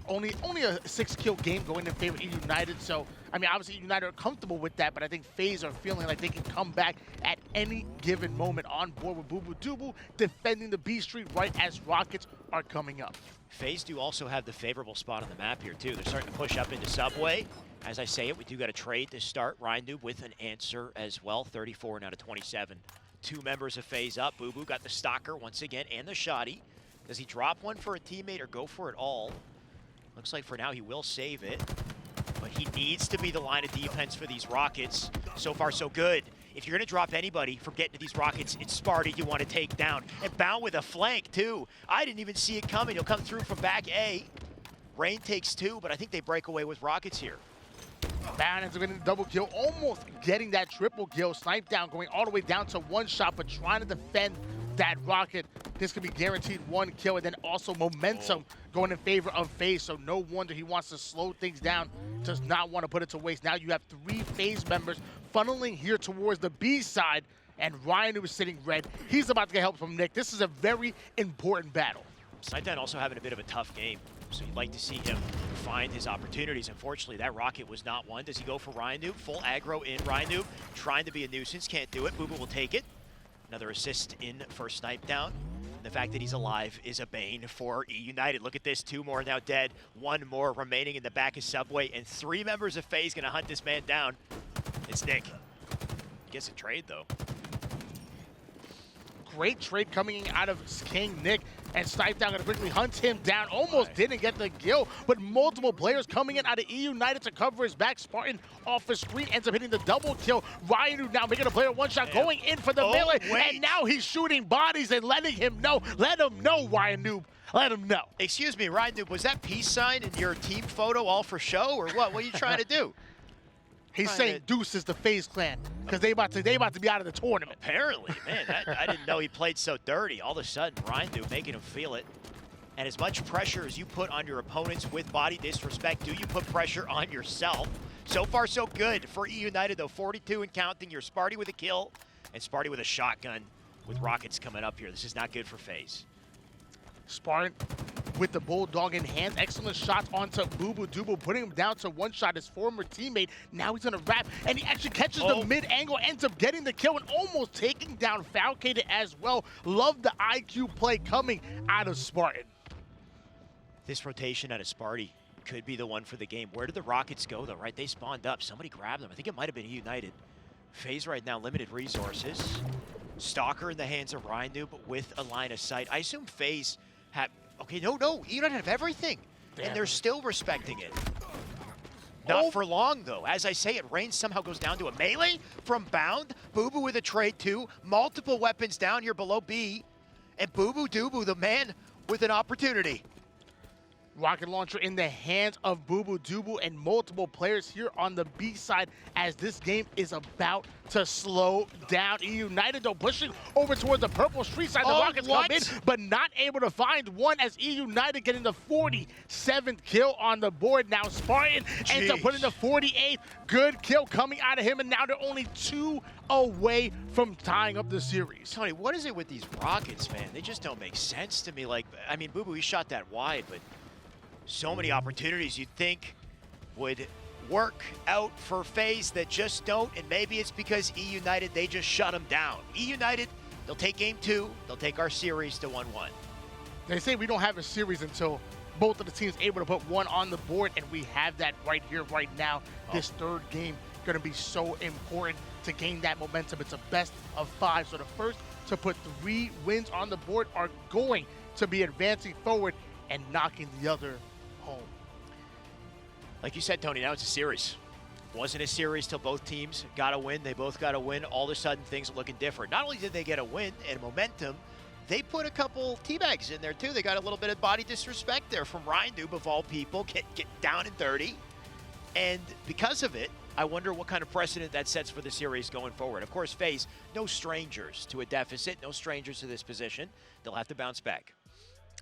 Only a 6-kill game going in favor of eUnited. So, I mean, obviously eUnited are comfortable with that, but I think FaZe are feeling like they can come back at any given moment on board with Bubu defending the B Street right as Rockets are coming up. FaZe do also have the favorable spot on the map here, too. They're starting to push up into Subway. As I say it, we do got a trade to start. Ryan with an answer as well, 34 now to 27. 2 members of FaZe up. Bubu got the stalker once again and the shotty. Does he drop one for a teammate or go for it all? Looks like for now he will save it, but he needs to be the line of defense for these Rockets. So far, so good. If you're going to drop anybody from getting to these Rockets, it's Sparty you want to take down. And Bound with a flank, too. I didn't even see it coming. He'll come through from back A. Rain takes 2, but I think they break away with Rockets here. Bound ends up getting the double kill, almost getting that triple kill. Snipe down, going all the way down to 1 shot, but trying to defend that Rocket. This could be guaranteed 1 kill, and then also momentum going in favor of FaZe. So no wonder he wants to slow things down, does not want to put it to waste. Now you have 3 FaZe members funneling here towards the B side, and Ryan, who is sitting red, he's about to get help from Nick. This is a very important battle. Snipedown also having a bit of a tough game, so you'd like to see him find his opportunities. Unfortunately, that Rocket was not one. Does he go for Ryan? Full aggro in Ryan, trying to be a nuisance, can't do it. Bubu will take it. Another assist in for Snipedown. The fact that he's alive is a bane for eUnited. Look at this, 2 more now dead, 1 more remaining in the back of Subway, and 3 members of FaZe gonna hunt this man down. It's Nick. He gets a trade though. Great trade coming out of King Nick, and Snipedown gonna quickly hunt him down. Almost didn't get the kill, but multiple players coming in out of eUnited to cover his back. Spartan off the screen ends up hitting the double kill. Ryan now making a player 1 shot, going in for the melee, and now he's shooting bodies and letting him know. Let him know, Ryan Noob. Let him know. Excuse me, Ryan Noob, was that peace sign in your team photo all for show, or what? What are you trying to do? He's saying Deuce is the FaZe clan because they about to be out of the tournament. Apparently, man, I didn't know he played so dirty. All of a sudden, Ryan making him feel it. And as much pressure as you put on your opponents with body disrespect, do you put pressure on yourself? So far, so good for eUnited, though. 42 and counting. You're Sparty with a kill and Sparty with a shotgun with Rockets coming up here. This is not good for FaZe. Spartan with the Bulldog in hand. Excellent shots onto Bubu, putting him down to 1 shot, his former teammate. Now he's gonna wrap, and he actually catches the mid-angle, ends up getting the kill, and almost taking down Falcated as well. Love the IQ play coming out of Spartan. This rotation out of Sparty could be the one for the game. Where did the Rockets go, though, right? They spawned up. Somebody grabbed them. I think it might have been eUnited. FaZe right now, limited resources. Stalker in the hands of Ryan with a line of sight. I assume FaZe have... Okay, no, eUnited have everything. And they're still respecting it. Not for long, though. As I say it, Rain somehow goes down to a melee from Bound. Bubu with a trade, too. Multiple weapons down here below B. And Bubu, the man with an opportunity. Rocket launcher in the hands of Bubu and multiple players here on the B side as this game is about to slow down. eUnited though pushing over towards the purple street side. The Rockets come in, but not able to find one as eUnited getting the 47th kill on the board. Now Spartan ends up putting the 48th. Good kill coming out of him, and now they're only 2 away from tying up the series. Tony, what is it with these Rockets, man? They just don't make sense to me. Like, I mean, Bubu, he shot that wide, but so many opportunities you'd think would work out for FaZe that just don't, and maybe it's because eUnited, they just shut them down. eUnited, they'll take game 2, they'll take our series to 1-1. They say we don't have a series until both of the teams able to put 1 on the board, and we have that right here, right now. This 3rd game gonna be so important to gain that momentum. It's a best of 5, so the first to put 3 wins on the board are going to be advancing forward and knocking the other home. Like you said, Tony, now it's a series. Wasn't a series till both teams got a win. They both got a win. All of a sudden, things are looking different. Not only did they get a win and momentum, they put a couple teabags in there, too. They got a little bit of body disrespect there from Ryan of all people, get down and dirty. And because of it, I wonder what kind of precedent that sets for the series going forward. Of course, FaZe, no strangers to a deficit, no strangers to this position. They'll have to bounce back.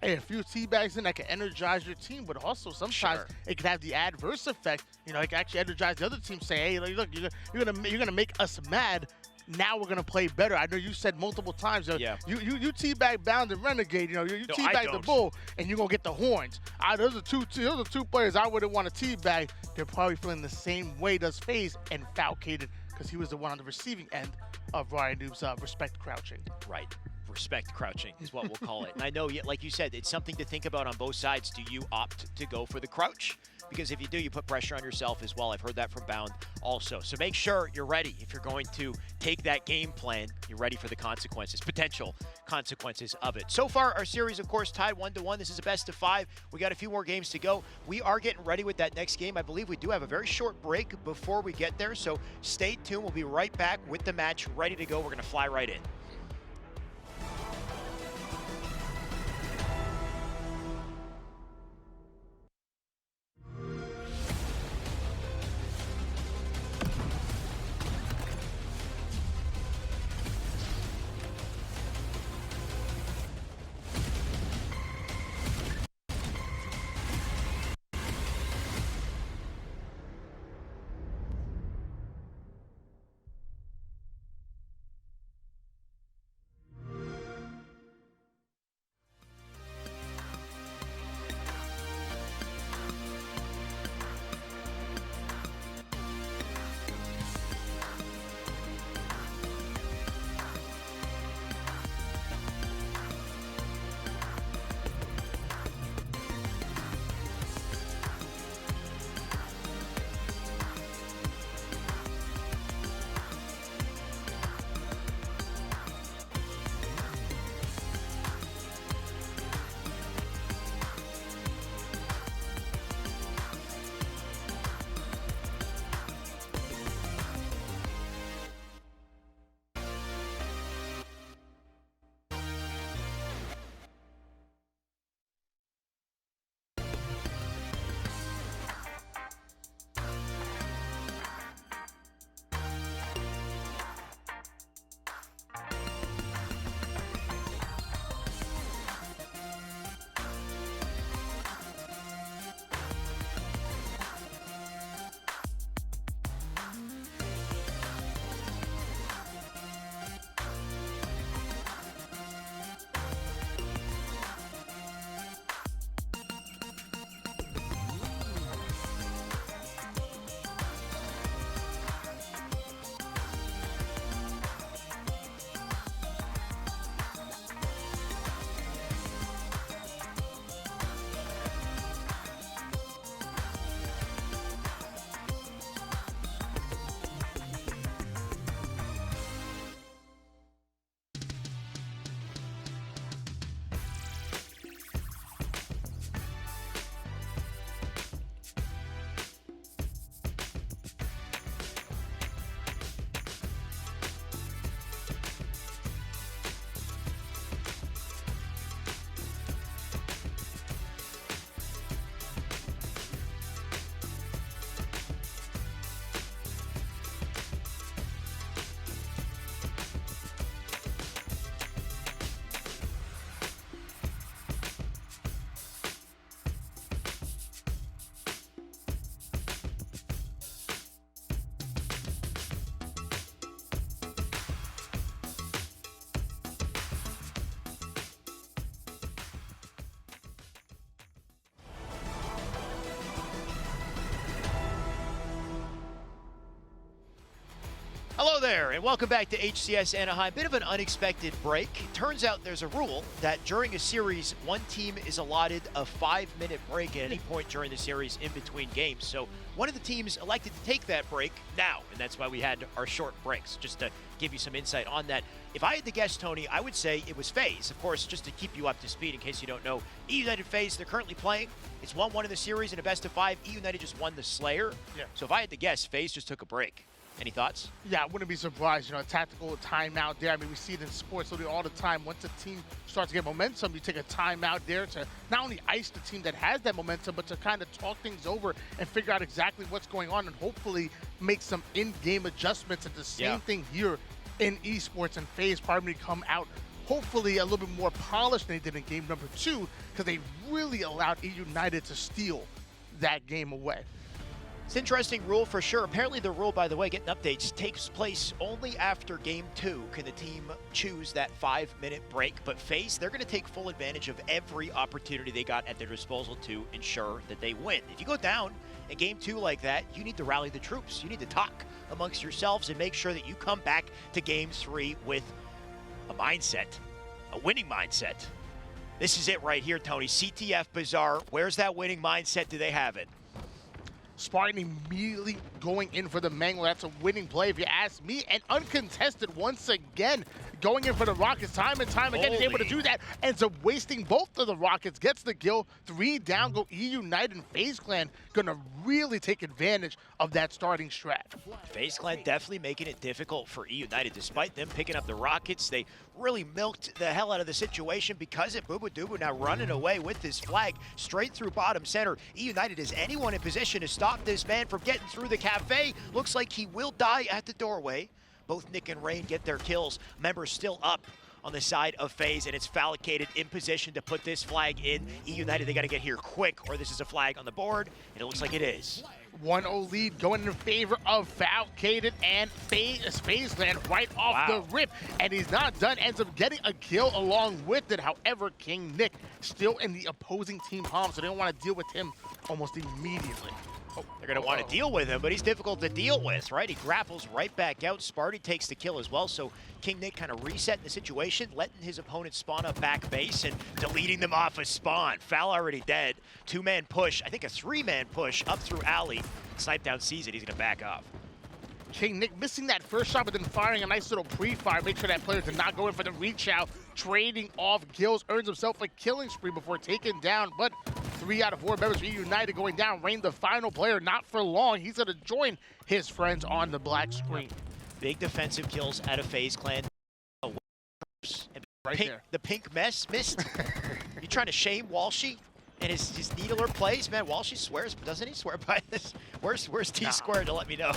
Hey, a few teabags in that can energize your team, but also sometimes it can have the adverse effect. You know, it can actually energize the other team, say, hey, look, you're gonna make us mad. now we're gonna play better. I know you said multiple times, Yeah. you teabag Bound and Renegade, you No, teabag the Bull, and you're gonna get the horns. Those are two players I wouldn't want to teabag. They're probably feeling the same way does FaZe and Falcated, because he was the one on the receiving end of Ryan Noob's respect crouching. Right. Respect crouching is what we'll call it. And I know, like you said, it's something to think about on both sides. Do you opt to go for the crouch? Because if you do, you put pressure on yourself as well. I've heard that from Bound also. So make sure you're ready. If you're going to take that game plan, you're ready for the consequences, potential consequences of it. So far, our series, of course, tied 1-1. This is a best of 5. We got a few more games to go. We are getting ready with that next game. I believe we do have a very short break before we get there. So stay tuned. We'll be right back with the match ready to go. We're going to fly right in. Hello there, and welcome back to HCS Anaheim. Bit of an unexpected break. Turns out there's a rule that during a series, one team is allotted a 5-minute break at any point during the series in between games. So one of the teams elected to take that break now, and that's why we had our short breaks, just to give you some insight on that. If I had to guess, Tony, I would say it was FaZe. Of course, just to keep you up to speed in case you don't know, eUnited FaZe, they're currently playing. It's 1-1 in the series in a best of 5. eUnited just won the Slayer. Yeah. So if I had to guess, FaZe just took a break. Any thoughts? Yeah, I wouldn't be surprised. A tactical timeout there. I mean, we see it in sports literally all the time. Once a team starts to get momentum, you take a timeout there to not only ice the team that has that momentum, but to kind of talk things over and figure out exactly what's going on and hopefully make some in-game adjustments. And the same thing here in esports, and FaZe probably come out hopefully a little bit more polished than they did in game number 2, because they really allowed eUnited to steal that game away. It's an interesting rule for sure. Apparently the rule, by the way, getting updates, takes place only after game 2 can the team choose that 5-minute break. But FaZe, they're going to take full advantage of every opportunity they got at their disposal to ensure that they win. If you go down in game 2 like that, you need to rally the troops. You need to talk amongst yourselves and make sure that you come back to game 3 with a mindset, a winning mindset. This is it right here, Tony. CTF Bizarre, where's that winning mindset? Do they have it? Spartan immediately going in for the Mangle. That's a winning play if you ask me. And uncontested once again, going in for the Rockets time and time again. He's able to do that. Ends up wasting both of the Rockets. Gets the kill. 3 down, go eUnited and FaZe Clan. Gonna really take advantage of that starting strat. FaZe Clan definitely making it difficult for eUnited. Despite them picking up the Rockets, they really milked the hell out of the situation because of Bubu now running away with this flag straight through bottom center. eUnited, is anyone in position to stop this man from getting through the cafe? Looks like he will die at the doorway. Both Nick and Rain get their kills. Members still up on the side of FaZe, and it's Falcated in position to put this flag in. eUnited, they got to get here quick, or this is a flag on the board, and it looks like it is. 1-0 lead going in favor of Falcated and FaZe Clan right off the rip. And he's not done, ends up getting a kill along with it. However, King Nick still in the opposing team palm, so they don't want to deal with him almost immediately. Oh, they're going to want to deal with him, but he's difficult to deal with, right? He grapples right back out. Sparty takes the kill as well, so King Nick kind of resetting the situation, letting his opponent spawn up back base and deleting them off a spawn. Foul already dead. 2-man push, I think a 3-man push up through alley. Snipe down sees it, he's going to back off. King Nick missing that first shot, but then firing a nice little pre-fire. Make sure that player did not go in for the reach out. Trading off kills, earns himself a killing spree before taken down. But 3 out of 4 members of eUnited going down. Rain, the final player, not for long. He's going to join his friends on the black screen. Big defensive kills out of FaZe Clan. Right there. The pink mess missed. You trying to shame Walshy and his needler plays? Man, Walshy swears, doesn't he swear by this? Where's T-Squared to let me know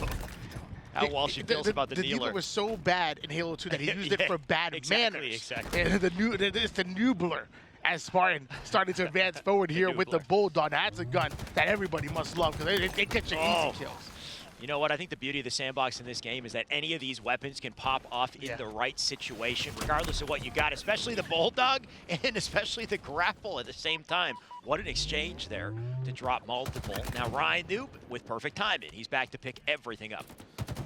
how Walshy feels about the needler? The was so bad in Halo 2 that he used it for bad manners. Exactly. And it's the Noobler as Spartan starting to advance forward here with the Bulldog. That's a gun that everybody must love because they get you easy kills. You know what? I think the beauty of the sandbox in this game is that any of these weapons can pop off in the right situation, regardless of what you got, especially the Bulldog and especially the grapple at the same time. What an exchange there to drop multiple. Now Ryan Noob with perfect timing. He's back to pick everything up.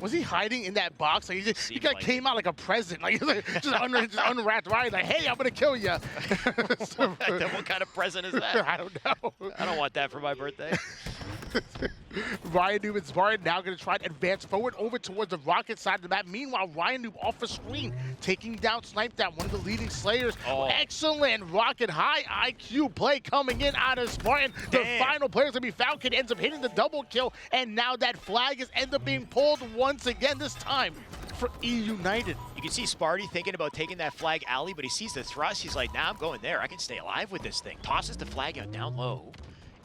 Was he hiding in that box? Like he came out like a present, like just unwrapped Ryan, like, hey, I'm gonna kill you. What kind of present is that? I don't know. I don't want that for my birthday. Ryan Noob and Spartan now going to try to advance forward over towards the Rocket side of the map. Meanwhile, Ryan Noob off the screen, taking down Snipe Down, one of the leading Slayers. Excellent Rocket high IQ play coming in out of Spartan. The final player's going to be Falcon, ends up hitting the double kill, and now that flag is end up being pulled once again, this time for eUnited. You can see Sparty thinking about taking that flag alley, but he sees the thrust. He's like, nah, I'm going there. I can stay alive with this thing. Tosses the flag out down low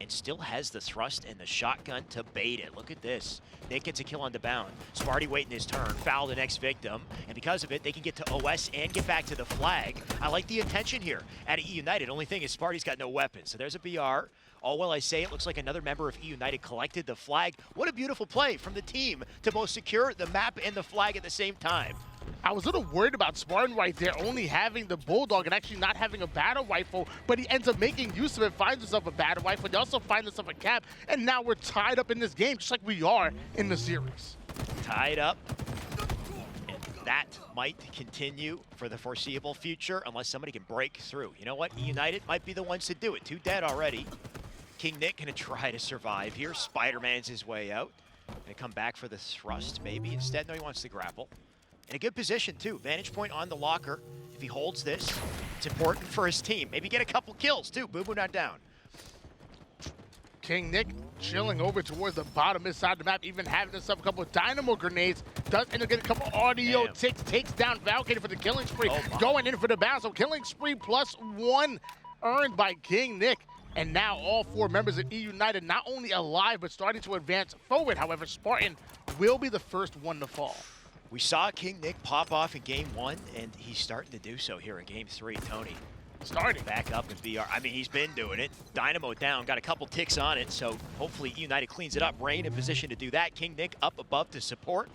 and still has the thrust and the shotgun to bait it. Look at this. Nick gets a kill on the bound. Sparty waiting his turn, foul the next victim, and because of it, they can get to OS and get back to the flag. I like the intention here at eUnited. Only thing is Sparty's got no weapons, so there's a BR. All while I say it looks like another member of eUnited collected the flag. What a beautiful play from the team to both secure the map and the flag at the same time. I was a little worried about Spartan right there, only having the Bulldog and actually not having a battle rifle, but he ends up making use of it, finds himself a battle rifle, he also finds himself a cap, and now we're tied up in this game, just like we are in the series. Tied up, and that might continue for the foreseeable future unless somebody can break through. You know what? eUnited might be the ones to do it. 2 dead already. King Nick gonna try to survive here. Spider-Man's his way out. Gonna come back for the thrust, maybe. Instead, no, he wants to grapple. In a good position, too. Vantage point on the locker. If he holds this, it's important for his team. Maybe get a couple kills, too. Boo-Boo not down. King Nick chilling over towards the bottom side of the map, even having himself a couple of dynamo grenades. Does end up getting a couple audio ticks, takes down Valkyrie for the killing spree. Going in for the bounce. So killing spree +1 earned by King Nick. And now all 4 members of eUnited not only alive, but starting to advance forward. However, Spartan will be the first one to fall. We saw King Nick pop off in game 1, and he's starting to do so here in game 3. Tony, starting. Back up with VR. I mean, he's been doing it. Dynamo down, got a couple ticks on it, so hopefully eUnited cleans it up. Rain in position to do that. King Nick up above to support.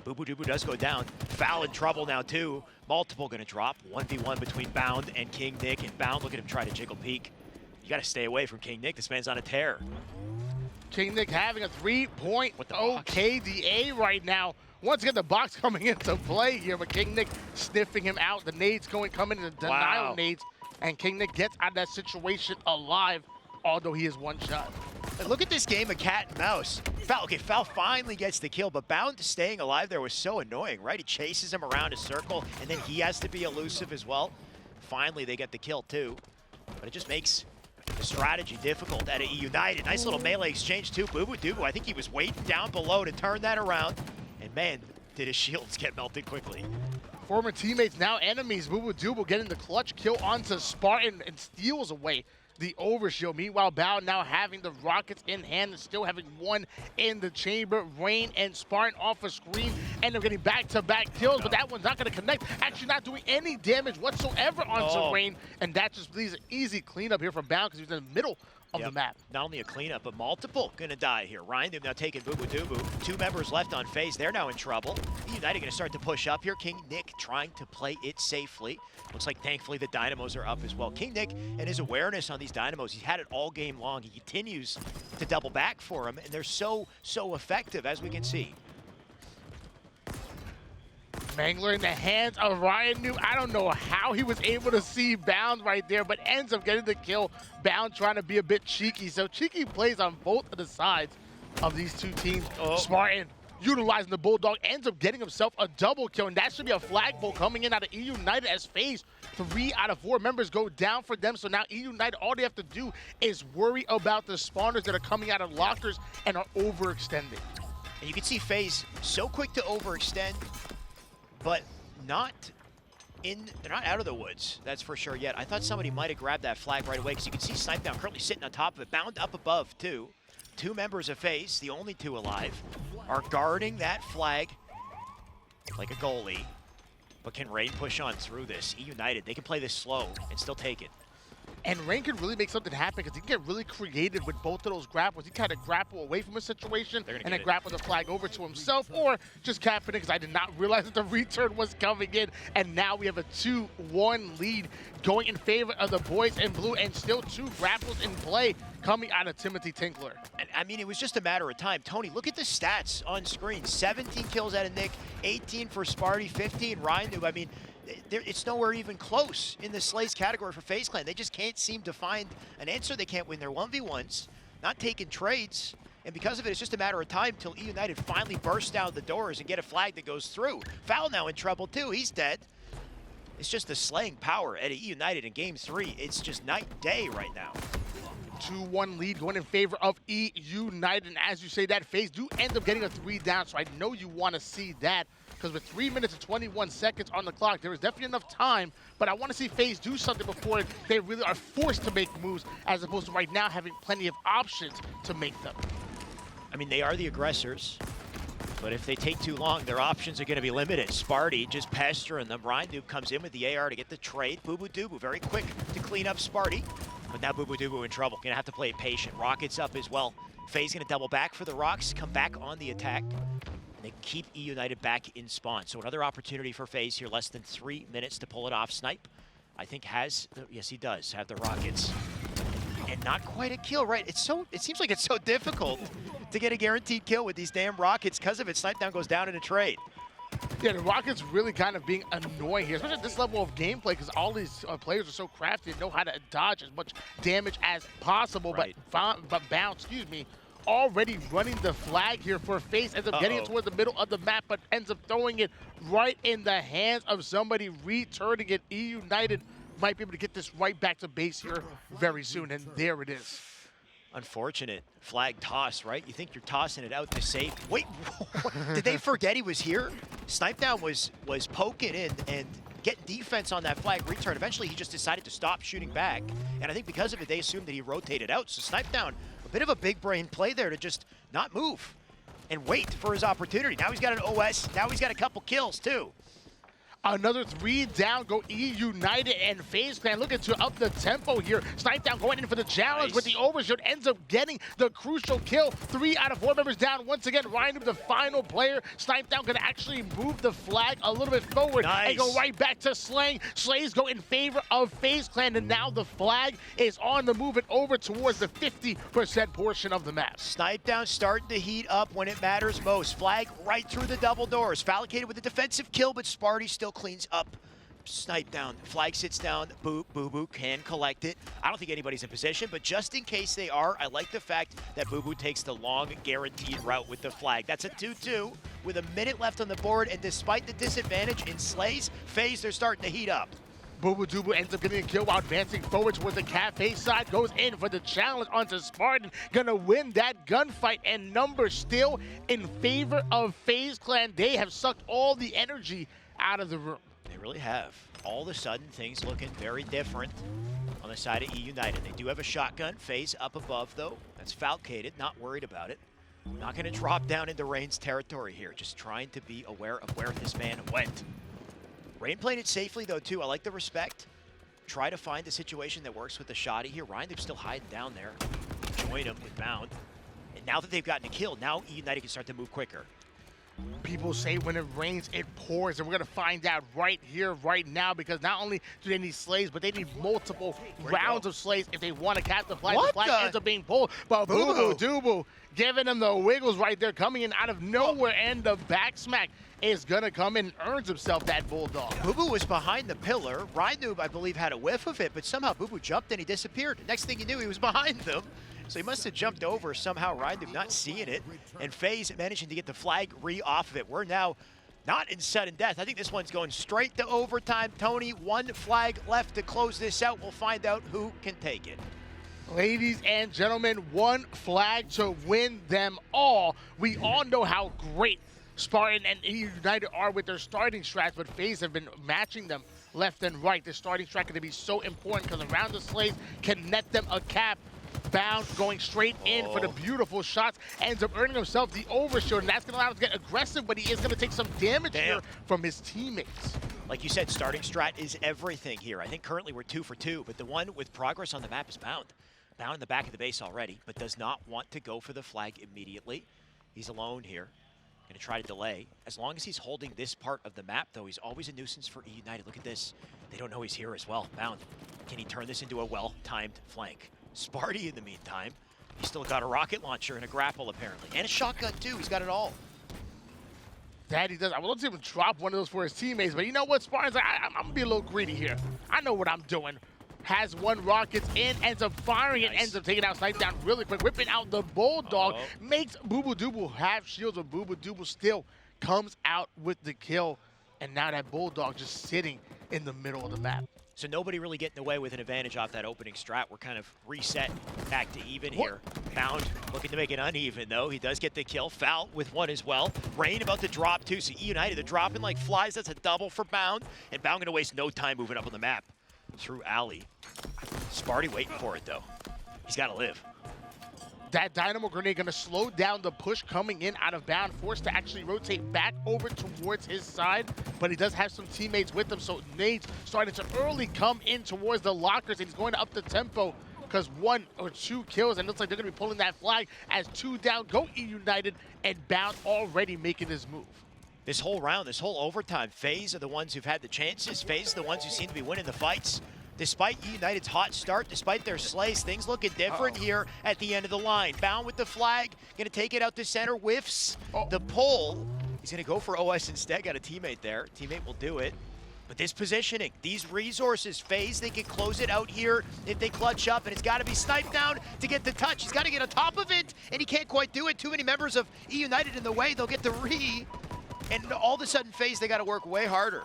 Boo Boo Doo Boo does go down. Foul in trouble now, too. Multiple gonna drop. 1v1 between Bound and King Nick, and Bound, look at him try to jiggle peek. You gotta stay away from King Nick. This man's on a tear. King Nick having a 3.0 KDA right now. Once again, the box coming into play here, but King Nick sniffing him out. The nades coming into denial nades, and King Nick gets out of that situation alive, although he is one shot. And look at this game of cat and mouse. Foul finally gets the kill, but Bound staying alive there was so annoying, right? He chases him around a circle, and then he has to be elusive as well. Finally, they get the kill too, but it just makes the strategy difficult at eUnited. Nice little melee exchange too. Boo Boo Doo Boo, I think he was waiting down below to turn that around. And man, did his shields get melted quickly. Former teammates, now enemies. Boo Boo Doo Boo getting the clutch kill onto Spartan and steals away the overshield. Meanwhile, Bao now having the rockets in hand and still having one in the chamber. Rain and Spartan off a screen, and they're getting back-to-back kills, but that one's not going to connect. Actually not doing any damage whatsoever onto Rain, and that just leaves an easy cleanup here from Bao because he's in the middle of the map. Not only a cleanup, but multiple gonna die here. Ryan now taking Boo Boo Doo Boo. 2 members left on FaZe. They're now in trouble. eUnited gonna start to push up here. King Nick trying to play it safely. Looks like thankfully the Dynamos are up as well. King Nick and his awareness on these Dynamos, he's had it all game long. He continues to double back for him, and they're so effective, as we can see. Mangler in the hands of Ryan New. I don't know how he was able to see Bound right there, but ends up getting the kill. Bound trying to be a bit cheeky. So cheeky plays on both of the sides of these two teams. Spartan utilizing the Bulldog, ends up getting himself a double kill, and that should be a flagpole coming in out of eUnited as FaZe. 3 out of 4 members go down for them, so now eUnited, all they have to do is worry about the spawners that are coming out of lockers and are overextending. And you can see FaZe so quick to overextend, but they're not out of the woods, that's for sure yet. I thought somebody might have grabbed that flag right away, because you can see Snipe Down currently sitting on top of it, Bound up above too. 2 members of FaZe, the only 2 alive, are guarding that flag like a goalie. But can Rain push on through this? eUnited, they can play this slow and still take it. And Rain can really make something happen because he can get really creative with both of those grapples. He kind of grapple away from a situation and then grapple the flag over to himself, or just cap it in because I did not realize that the return was coming in. And now we have a 2-1 lead going in favor of the boys in blue, and still 2 grapples in play coming out of Timothy Tinkler. And I mean, it was just a matter of time. Tony, look at the stats on screen. 17 kills out of Nick, 18 for Sparty, 15 Ryan. I mean, it's nowhere even close in the Slays category for FaZe Clan. They just can't seem to find an answer. They can't win their 1v1s, not taking trades. And because of it, it's just a matter of time till eUnited finally burst down the doors and get a flag that goes through. Foul now in trouble too, he's dead. It's just the slaying power at eUnited in game 3. It's just night and day right now. 2-1 lead going in favor of eUnited, and as you say, that FaZe do end up getting a 3 down, so I know you want to see that, because with 3 minutes and 21 seconds on the clock, there is definitely enough time, but I want to see FaZe do something before they really are forced to make moves, as opposed to right now having plenty of options to make them. I mean, they are the aggressors, but if they take too long, their options are going to be limited. Sparty just pestering them. Ryan Noob comes in with the AR to get the trade. Boo Boo Doo Boo very quick to clean up Sparty. But now Boo Boo Doo Boo in trouble. Gonna have to play it patient. Rockets up as well. FaZe gonna double back for the Rocks, come back on the attack. And they keep eUnited back in spawn. So another opportunity for FaZe here, less than 3 minutes to pull it off. Snipe, I think yes he does, have the Rockets. And not quite a kill, right? It seems like it's so difficult to get a guaranteed kill with these damn Rockets. Because of it, Snipe Down goes down in a trade. Yeah, the Rockets really kind of being annoying here, especially at this level of gameplay, because all these players are so crafty and know how to dodge as much damage as possible. Right. But Bounce, already running the flag here for FaZe, ends up getting it towards the middle of the map, but ends up throwing it right in the hands of somebody, returning it. eUnited might be able to get this right back to base here very soon, and there it is. Unfortunate flag toss, right? You think you're tossing it out to safe. Wait, did they forget he was here? Snipe Down was poking in and getting defense on that flag return. Eventually, he just decided to stop shooting back. And I think because of it, they assumed that he rotated out. So Snipe Down, a bit of a big brain play there to just not move and wait for his opportunity. Now he's got an OS. Now he's got a couple kills, too. Another 3 down, go eUnited and FaZe Clan looking to up the tempo here. Snipe down going in for the challenge with the overshield, ends up getting the crucial kill. 3 out of 4 members down. Once again, Ryan, the final player. Snipe down gonna actually move the flag a little bit forward and go right back to Slaying. Slays go in favor of FaZe Clan, and now the flag is on the move and over towards the 50% portion of the map. Snipe down starting to heat up when it matters most. Flag right through the double doors. Fallicated with a defensive kill, but Sparty still cleans up. Snipe down, flag sits down, Boo Boo can collect it. I don't think anybody's in position, but just in case they are, I like the fact that Boo Boo takes the long guaranteed route with the flag. That's a 2-2 with a minute left on the board, and despite the disadvantage in Slays, FaZe, they're starting to heat up. Boo ends up getting a kill while advancing forward towards the cafe side, goes in for the challenge onto Spartan, gonna win that gunfight, and numbers still in favor of FaZe Clan. They have sucked all the energy out of the room. They really have. All of a sudden, things looking very different on the side of eUnited. They do have a shotgun. FaZe up above, though. That's falcated, not worried about it. Not gonna drop down into Rain's territory here, just trying to be aware of where this man went. Rain played it safely, though, too. I like the respect. Try to find the situation that works with the shotty here. Ryan, they're still hiding down there. Join him with Bound. And now that they've gotten a kill, now eUnited can start to move quicker. People say when it rains, it pours, and we're going to find out right here, right now, because not only do they need slays, but they need multiple rounds of slays if they want to catch the flag. The flag ends up being pulled, but Boo Boo giving them the wiggles right there, coming in out of nowhere, and the back smack is going to come in and earns himself that Bulldog. Boo Boo was behind the pillar. Rynoob, I believe, had a whiff of it, but somehow Boo Boo jumped and he disappeared. Next thing you knew, he was behind them. So he must have jumped over somehow. Rynoob not seeing it, and FaZe managing to get the flag off of it. We're now not in sudden death. I think this one's going straight to overtime. Tony, 1 flag left to close this out. We'll find out who can take it. Ladies and gentlemen, 1 flag to win them all. We all know how great Spartan and eUnited are with their starting strats, but FaZe have been matching them left and right. The starting strat going to be so important because around the slays can net them a cap. Bound going straight in for the beautiful shots, ends up earning himself the overshield, and that's going to allow him to get aggressive, but he is going to take some damage here from his teammates. Like you said, starting strat is everything here. I think currently we're 2 for 2, but the one with progress on the map is Bound. Bound in the back of the base already, but does not want to go for the flag immediately. He's alone here. Going to try to delay. As long as he's holding this part of the map, though, he's always a nuisance for eUnited. Look at this. They don't know he's here as well. Bound. Can he turn this into a well-timed flank? Sparty, in the meantime, he's still got a rocket launcher and a grapple, apparently. And a shotgun, too. He's got it all. That he does. I would love to even drop one of those for his teammates, but you know what? Spartan's like, I'm going to be a little greedy here. I know what I'm doing. Has 1 rocket in, ends up firing it, ends up taking out Snipe down really quick, whipping out the Bulldog, makes Boo Boo have shields, but Boo Boo still comes out with the kill, and now that Bulldog just sitting in the middle of the map. So nobody really getting away with an advantage off that opening strat. We're kind of reset back to even here. Bound looking to make it uneven, though. He does get the kill. Foul with 1 as well. Rain about to drop, too. So eUnited, they're dropping like flies. That's a double for Bound. And Bound going to waste no time moving up on the map through alley. Sparty waiting for it, though. He's got to live. That Dynamo Grenade going to slow down the push coming in out of Bound, forced to actually rotate back over towards his side, but he does have some teammates with him, so nades starting to early come in towards the lockers, and he's going to up the tempo because 1 or 2 kills, and it looks like they're going to be pulling that flag as 2 down go eUnited, and Bound already making his move. This whole round, this whole overtime, FaZe are the ones who've had the chances. FaZe are the ones who seem to be winning the fights. Despite eUnited's hot start, despite their slays, things looking different here at the end of the line. Bound with the flag, gonna take it out to center, whiffs the pull. He's gonna go for OS instead, got a teammate there. Teammate will do it. But this positioning, these resources, FaZe, they can close it out here if they clutch up, and it's gotta be Sniped down to get the touch. He's gotta get on top of it, and he can't quite do it. Too many members of eUnited in the way, they'll get the and all of a sudden, FaZe, they gotta work way harder.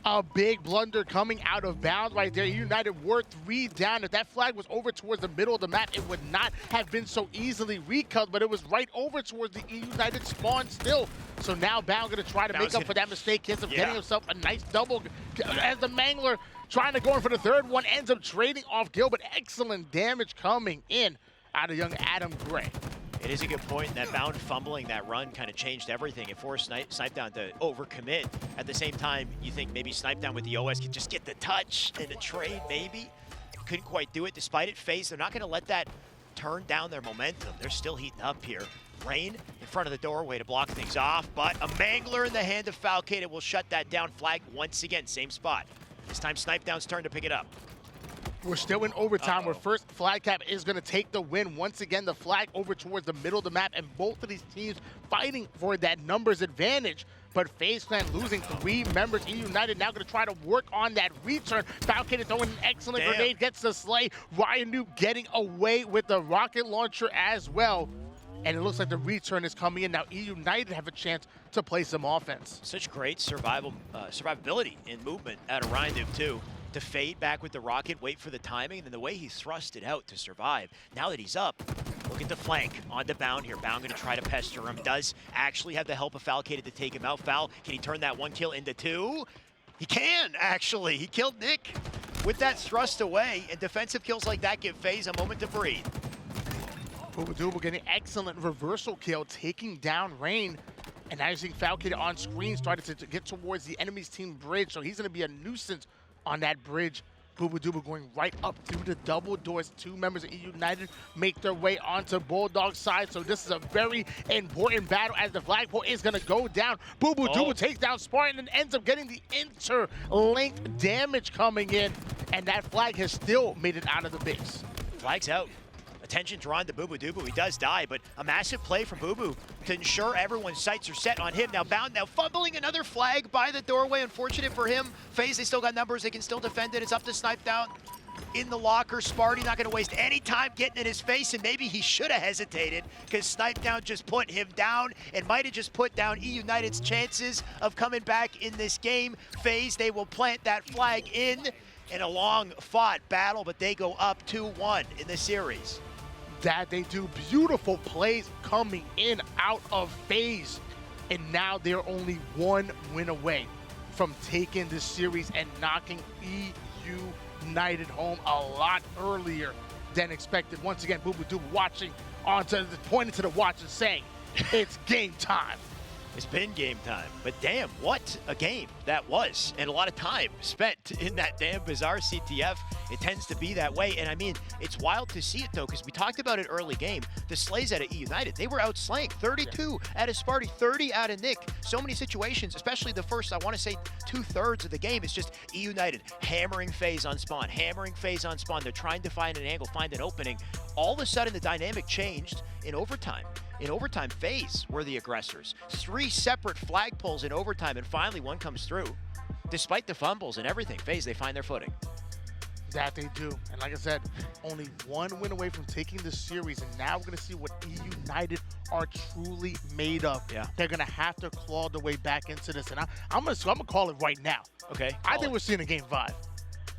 A big blunder coming out of Bound right there. eUnited were 3 down. If that flag was over towards the middle of the map, it would not have been so easily recut, but it was right over towards the eUnited spawn still. So now Bound going to try to make up for that mistake. Ends up getting himself a nice double as the Mangler trying to go in for the 3rd one. Ends up trading off Gil, but excellent damage coming in out of young Adam Gray. It is a good point. That bound fumbling, that run kind of changed everything. It forced Snipedown to overcommit. At the same time, you think maybe Snipedown with the OS could just get the touch and a trade, maybe. Couldn't quite do it. Despite it, FaZe, they're not going to let that turn down their momentum. They're still heating up here. Rain in front of the doorway to block things off, but a mangler in the hand of Falcated will shut that down. Flag once again, same spot. This time Snipedown's turn to pick it up. We're still in overtime where first Flag Cap is going to take the win. Once again, the flag over towards the middle of the map, and both of these teams fighting for that numbers advantage. But FaZe Clan losing 3 members. eUnited now going to try to work on that return. Falcated throwing an excellent grenade, gets the slay. Ryan Noob getting away with the rocket launcher as well. And it looks like the return is coming in. Now eUnited have a chance to play some offense. Such great survivability in movement out of Ryan Noob too. To fade back with the rocket, wait for the timing, and then the way he thrust it out to survive. Now that he's up, look at the flank on the Bound here. Bound going to try to pester him. Does actually have the help of Falcated to take him out. Fal, can he turn that 1 kill into 2? He can, actually. He killed Nick with that thrust away, and defensive kills like that give FaZe a moment to breathe. Booba getting excellent reversal kill, taking down Rain. And now you see Falcated on screen started to get towards the enemy's team bridge, so he's going to be a nuisance on that bridge. Booba going right up through the double doors. 2 members of eUnited make their way onto Bulldog's side. So this is a very important battle as the flagpole is going to go down. Booba takes down Spartan and ends up getting the interlinked damage coming in. And that flag has still made it out of the base. Flag's out. Attention drawn to Boo Boo. He does die, but a massive play from Boo Boo to ensure everyone's sights are set on him. Now Bound, now fumbling another flag by the doorway. Unfortunate for him. FaZe, they still got numbers. They can still defend it. It's up to Snipedown in the locker. Sparty not going to waste any time getting in his face, and maybe he should have hesitated because Snipedown just put him down and might have just put down eUnited's chances of coming back in this game. FaZe, they will plant that flag in a long-fought battle, but they go up 2-1 in the series. That they do beautiful plays coming in out of FaZe, and now they're only 1 win away from taking this series and knocking eUnited home a lot earlier than expected. Once again, Boo Boo watching pointing to the watch and saying, "It's game time." It's been game time, but damn, what a game that was. And a lot of time spent in that damn bizarre CTF. It tends to be that way. And I mean, it's wild to see it though, because we talked about it early game. The slays out of eUnited, they were outslaying 32 out of Sparty, 30 out of Nick. So many situations, especially the first, I want to say 2/3 of the game, is just eUnited hammering FaZe on spawn, hammering FaZe on spawn. They're trying to find an angle, find an opening. All of a sudden, the dynamic changed in overtime. In overtime, FaZe were the aggressors. 3 separate flagpoles in overtime, and finally one comes through. Despite the fumbles and everything, FaZe, they find their footing. That they do. And like I said, only 1 win away from taking this series, and now we're going to see what eUnited are truly made of. Yeah. They're going to have to claw their way back into this, and I'm going to call it right now. Okay. I think we're seeing a game 5.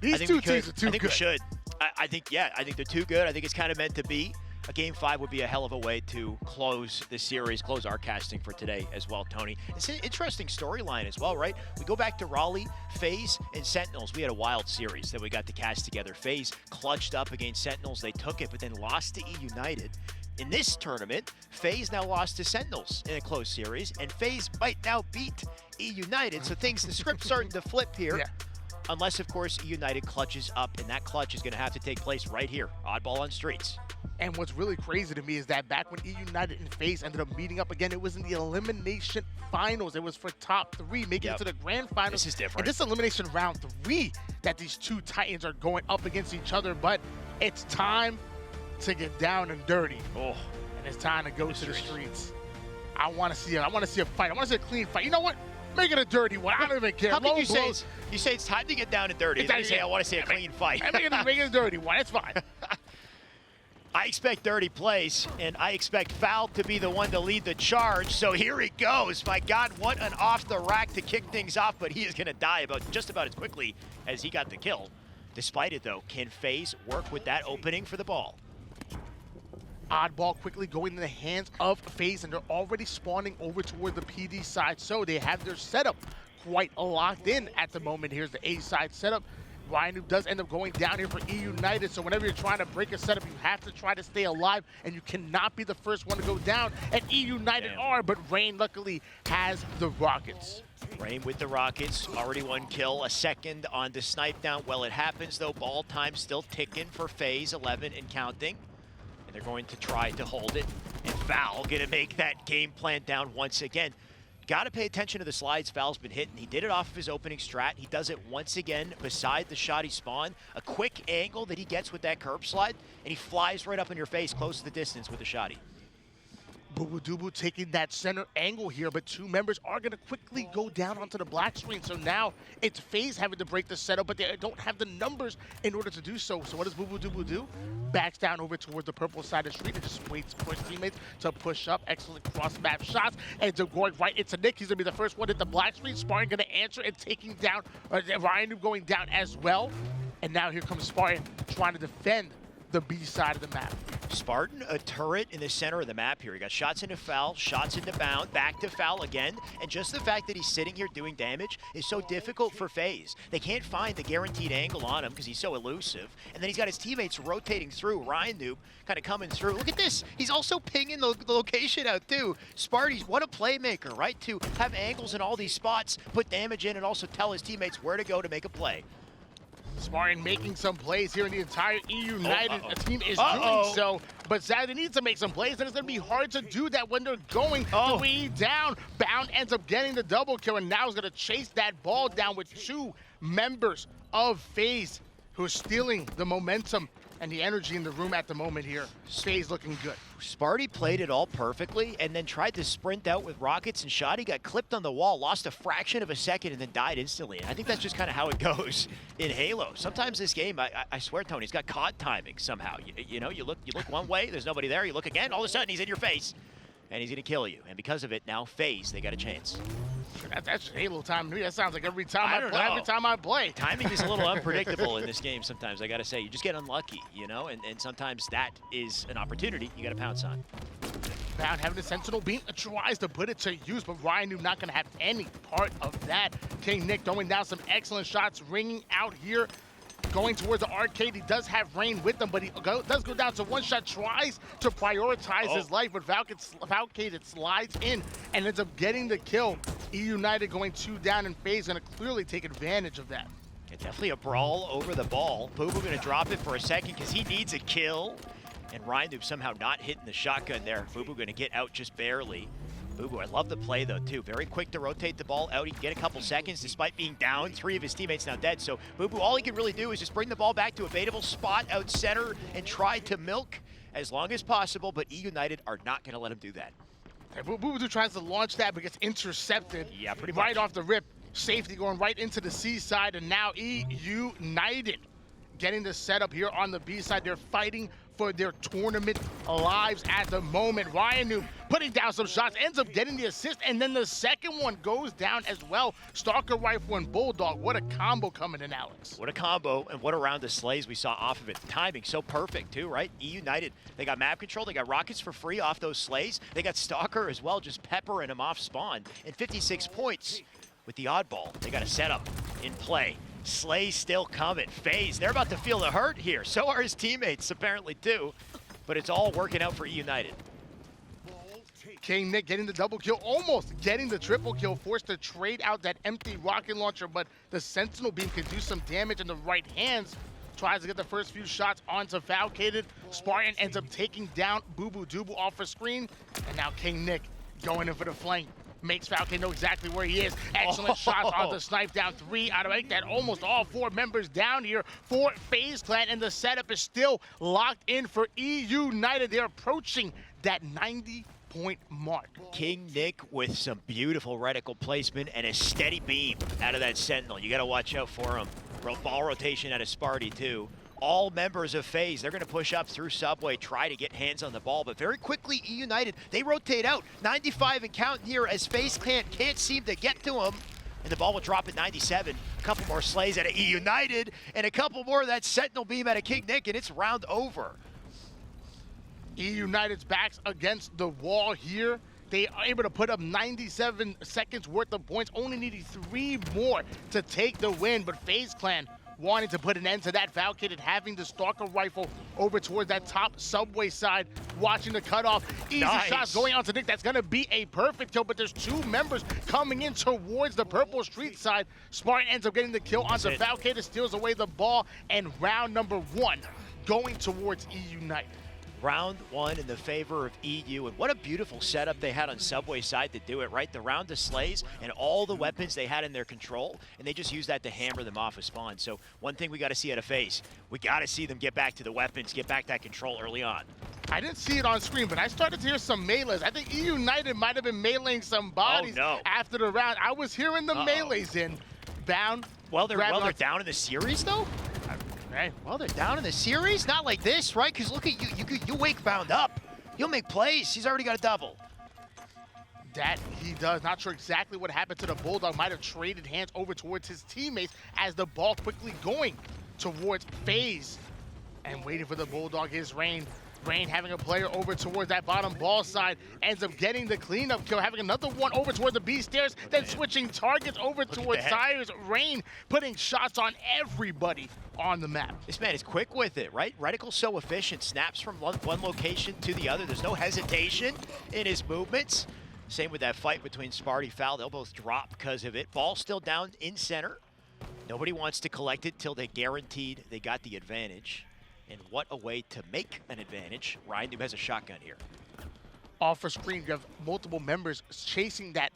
These 2 teams are too good. I think we should. I think they're too good. I think it's kind of meant to be. A game 5 would be a hell of a way to close the series, close our casting for today as well, Tony. It's an interesting storyline as well, right? We go back to Raleigh, FaZe, and Sentinels. We had a wild series that we got to cast together. FaZe clutched up against Sentinels. They took it, but then lost to eUnited. In this tournament, FaZe now lost to Sentinels in a close series, and FaZe might now beat eUnited. So the script's starting to flip here. Yeah. Unless, of course, eUnited clutches up, and that clutch is going to have to take place right here. Oddball on streets. And what's really crazy to me is that back when eUnited and FaZe ended up meeting up again, it was in the elimination finals. It was for top 3, making it to the grand finals. This is different. And this elimination round 3 that these 2 Titans are going up against each other, but it's time to get down and dirty. Oh, and it's time to go to the streets. I want to see a fight. I want to see a clean fight. You know what? Make it a dirty one. I don't even care. How can you say it's time to get down and dirty? Then you say I want to see a clean fight. Make it a dirty one. It's fine. I expect dirty plays, and I expect Foul to be the one to lead the charge. So here he goes. My God, what an off the rack to kick things off, but he is going to die just about as quickly as he got the kill. Despite it, though, can FaZe work with that opening for the ball? Oddball quickly going in the hands of FaZe, and they're already spawning over toward the PD side, so they have their setup quite locked in at the moment. Here's the A side setup. Ryan Noob does end up going down here for eUnited, so whenever you're trying to break a setup, you have to try to stay alive, and you cannot be the first one to go down, and eUnited are, but Rain luckily has the rockets. Rain with the rockets, already 1 kill, a second on the snipe down. Well, it happens though, ball time still ticking for FaZe, 11 and counting. And they're going to try to hold it, and Val gonna make that game plan down once again. Gotta pay attention to the slides Val's been hitting. He did it off of his opening strat. He does it once again beside the shot he spawned. A quick angle that he gets with that curb slide, and he flies right up in your face, close to the distance with the shotty. Bubudubu taking that center angle here, but 2 members are going to quickly go down onto the black screen. So now it's FaZe having to break the setup, but they don't have the numbers in order to do so. So what does Bubudubu do? Backs down over towards the purple side of the street and just waits for his teammates to push up. Excellent cross-map shots. And going right into Nick. He's going to be the first one at the black screen. Spartan going to answer and taking down Ryan Noob going down as well. And now here comes Spartan trying to defend the B side of the map. Spartan, a turret in the center of the map here. He got shots into foul, shots into bound, back to foul again. And just the fact that he's sitting here doing damage is so difficult for FaZe. They can't find the guaranteed angle on him because he's so elusive. And then he's got his teammates rotating through. Ryan Noob kind of coming through. Look at this. He's also pinging the location out too. Sparty's, what a playmaker, right? To have angles in all these spots, put damage in, and also tell his teammates where to go to make a play. Spartan making some plays here, and the entire eUnited team is doing so. But sadly, they need to make some plays, and it's going to be hard to do that when they're going way down. Bound ends up getting the double kill, and now is going to chase that ball down with 2 members of FaZe who are stealing the momentum and the energy in the room at the moment here. FaZe looking good. Sparty played it all perfectly and then tried to sprint out with rockets and shot. He got clipped on the wall, lost a fraction of a second, and then died instantly. And I think that's just kind of how it goes in Halo. Sometimes this game, I swear, Tony, it's got COD timing somehow. You know, you look one way, there's nobody there. You look again, all of a sudden he's in your face, and he's going to kill you. And because of it, now FaZe, they got a chance. That's Halo time to me. That sounds like every time I play. Timing is a little unpredictable in this game sometimes, I gotta say. You just get unlucky, you know, and sometimes that is an opportunity you gotta pounce on. Bound having the Sentinel beam, tries to put it to use, but Ryan Noob not gonna have any part of that. King Nick throwing down some excellent shots, ringing out here. Going towards the arcade, he does have Rain with him, but he does go down to 1 shot, tries to prioritize his life, but Valcade slides in and ends up getting the kill. eUnited going 2 down, and FaZe gonna clearly take advantage of that. It's definitely a brawl over the ball. Boo-Boo gonna drop it for a second because he needs a kill. And Ryan Noob somehow not hitting the shotgun there. Boo-Boo gonna get out just barely. Boo-Boo, I love the play though too. Very quick to rotate the ball out. He can get a couple seconds despite being down. 3 of his teammates now dead. So Boo-Boo, all he can really do is just bring the ball back to a baitable spot out center and try to milk as long as possible. But eUnited are not gonna let him do that. Boo-Boo tries to launch that, but gets intercepted. Yeah, pretty much. Right off the rip. Safety going right into the C side, and now eUnited getting the setup here on the B side. They're fighting for their tournament lives at the moment. Ryan Noob putting down some shots, ends up getting the assist, and then the second one goes down as well. Stalker Rifle and Bulldog, what a combo coming in, Alex. What a combo, and what a round of slays we saw off of it. Timing so perfect too, right? eUnited, they got map control, they got rockets for free off those slays. They got Stalker as well, just peppering him off spawn. And 56 points with the oddball. They got a setup in play. Slay's still coming. FaZe, they're about to feel the hurt here. So are his teammates, apparently, too. But it's all working out for eUnited. King Nick getting the double kill, almost getting the triple kill, forced to trade out that empty rocket launcher, but the Sentinel beam can do some damage in the right hands. Tries to get the first few shots onto Valcade. Spartan ends up taking down Bubudubu off her screen, and now King Nick going in for the flank. Makes Falcon know exactly where he is. Excellent shots on the snipe, down 3 out of 8. That almost all 4 members down here for FaZe Clan, and the setup is still locked in for eUnited. They're approaching that 90-point mark. King Nick with some beautiful reticle placement and a steady beam out of that Sentinel. You got to watch out for him. Ball rotation out of Sparty too. All members of FaZe, they're going to push up through Subway, try to get hands on the ball, but very quickly eUnited, they rotate out. 95 and counting here as FaZe can't seem to get to him. And the ball will drop at 97. A couple more slays out of eUnited, and a couple more of that Sentinel beam out of King Nick, and it's round over. eUnited's backs against the wall here. They are able to put up 97 seconds worth of points, only needing 3 more to take the win, but FaZe Clan wanting to put an end to that. Valkated having the Stalker rifle over towards that top subway side, watching the cutoff. Easy shots going on to Nick. That's going to be a perfect kill, but there's two members coming in towards the purple street side. Spartan ends up getting the kill onto Valkated, steals away the ball, and round number 1 going towards eUnited. Round 1 in the favor of EU, and what a beautiful setup they had on Subway side to do it, right? The round displays and all the weapons they had in their control, and they just used that to hammer them off of spawn. So one thing we got to see out of FaZe, we got to see them get back to the weapons, get back that control early on. I didn't see it on screen, but I started to hear some melees. I think eUnited might have been meleeing some bodies after the round. I was hearing the melees in. Bound. Well, they're down in the series, though? Right. Well, they're down in the series? Not like this, right? Because look at you. You wake Bound up. You'll make plays. He's already got a double. That he does. Not sure exactly what happened to the Bulldog. Might have traded hands over towards his teammates as the ball quickly going towards FaZe. And waiting for the Bulldog is Rain. Rain having a player over towards that bottom ball side, ends up getting the cleanup kill, having another one over towards the B stairs, then switching targets over towards Tires. Rain putting shots on everybody on the map. This man is quick with it, right? Reticle's so efficient, snaps from one location to the other. There's no hesitation in his movements. Same with that fight between Sparty Foul. They'll both drop because of it. Ball still down in center. Nobody wants to collect it till they guaranteed they got the advantage. And what a way to make an advantage. Ryan Noob has a shotgun here. Off a screen, you have multiple members chasing that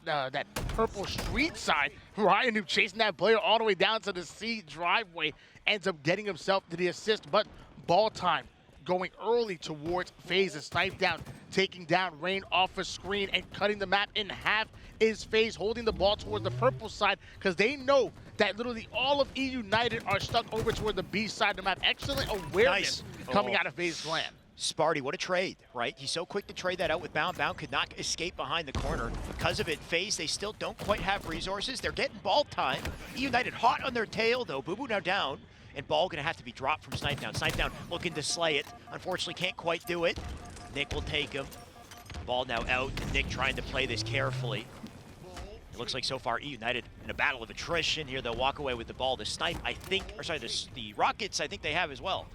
purple street side. Ryan Noob chasing that player all the way down to the C driveway. Ends up getting himself to the assist, but ball time going early towards FaZe. Snipe down, taking down Rain off a screen and cutting the map in half is FaZe, holding the ball towards the purple side because they know that literally all of eUnited are stuck over toward the B side of the map. Excellent awareness coming out of FaZe Clan. Sparty, what a trade, right? He's so quick to trade that out with Bound. Bound could not escape behind the corner. Because of it, FaZe, they still don't quite have resources. They're getting ball time. eUnited hot on their tail, though. Boo Boo now down. And ball gonna have to be dropped from Snipe Down. Snipe Down looking to slay it. Unfortunately, can't quite do it. Nick will take him. Ball now out. Nick trying to play this carefully. It looks like so far eUnited in a battle of attrition here. They'll walk away with the ball. The Snipe, I think, or sorry, the Rockets, I think they have as well.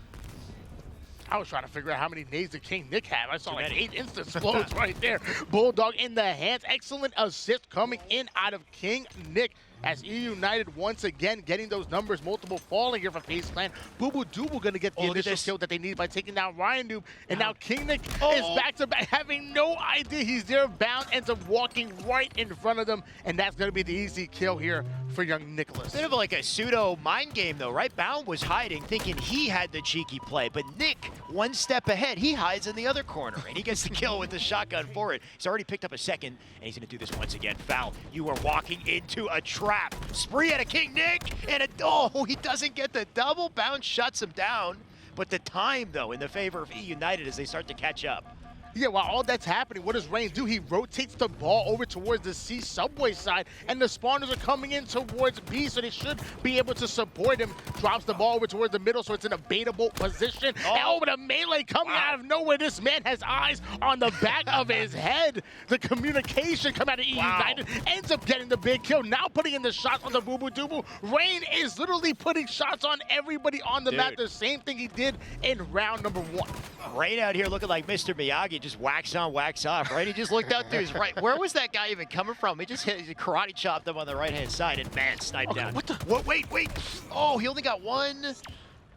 I was trying to figure out how many nades did King Nick have. I saw like 8 instant explodes right there. Bulldog in the hands. Excellent assist coming in out of King Nick as eUnited once again getting those numbers, multiple falling here for FaZe Clan. Boo Boo Dooble gonna get the initial kill that they need by taking down Ryan Noob. And now King Nick is back-to-back, having no idea he's there. Bound ends up walking right in front of them, and that's gonna be the easy kill here for young Nicholas. Bit of like a pseudo mind game though, right? Bound was hiding, thinking he had the cheeky play, but Nick, one step ahead, he hides in the other corner, and he gets the kill with the shotgun for it. He's already picked up a second, and he's gonna do this once again. Foul, you are walking into a trap. Spree at a King Nick, and he doesn't get the double. Bound shuts him down, but the time though in the favor of eUnited as they start to catch up. Yeah, while all that's happening, what does Rain do? He rotates the ball over towards the C subway side, and the spawners are coming in towards B, so they should be able to support him. Drops the ball over towards the middle, so it's in a baitable position. And the melee coming out of nowhere. This man has eyes on the back of his head. The communication coming out of eUnited ends up getting the big kill. Now putting in the shots on the Boo Boo Dooble. Rain is literally putting shots on everybody on the map. The same thing he did in round number 1. Rain out here looking like Mr. Miyagi, just wax on, wax off, right? He just looked out to his right. Where was that guy even coming from? He just karate chopped him on the right-hand side and man, sniped down. What the? What? Wait. Oh, he only got one.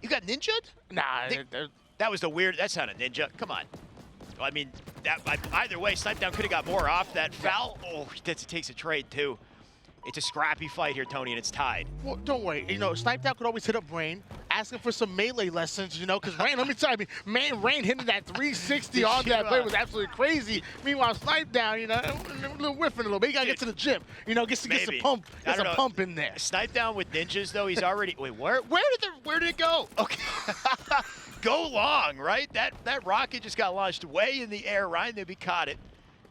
You got ninja'd? Nah. That was the weird. That's not a ninja. Come on. I mean, either way, Snipe Down could have got more off that foul. Oh, he takes a trade too. It's a scrappy fight here, Tony, and it's tied. Well, don't worry. You know, Snipe Down could always hit up Rain, asking for some melee lessons, you know, because Rain, let me tell you, Rain hitting that 360 on that play was absolutely crazy. Meanwhile, Snipe Down, you know, a little whiffing a little bit. You got to get to the gym, you know, get some pump, get some pump in there. Snipe Down with ninjas, though, he's already, wait, where did it go? Okay. Go long, right? That rocket just got launched way in the air. Ryan Nibby caught it.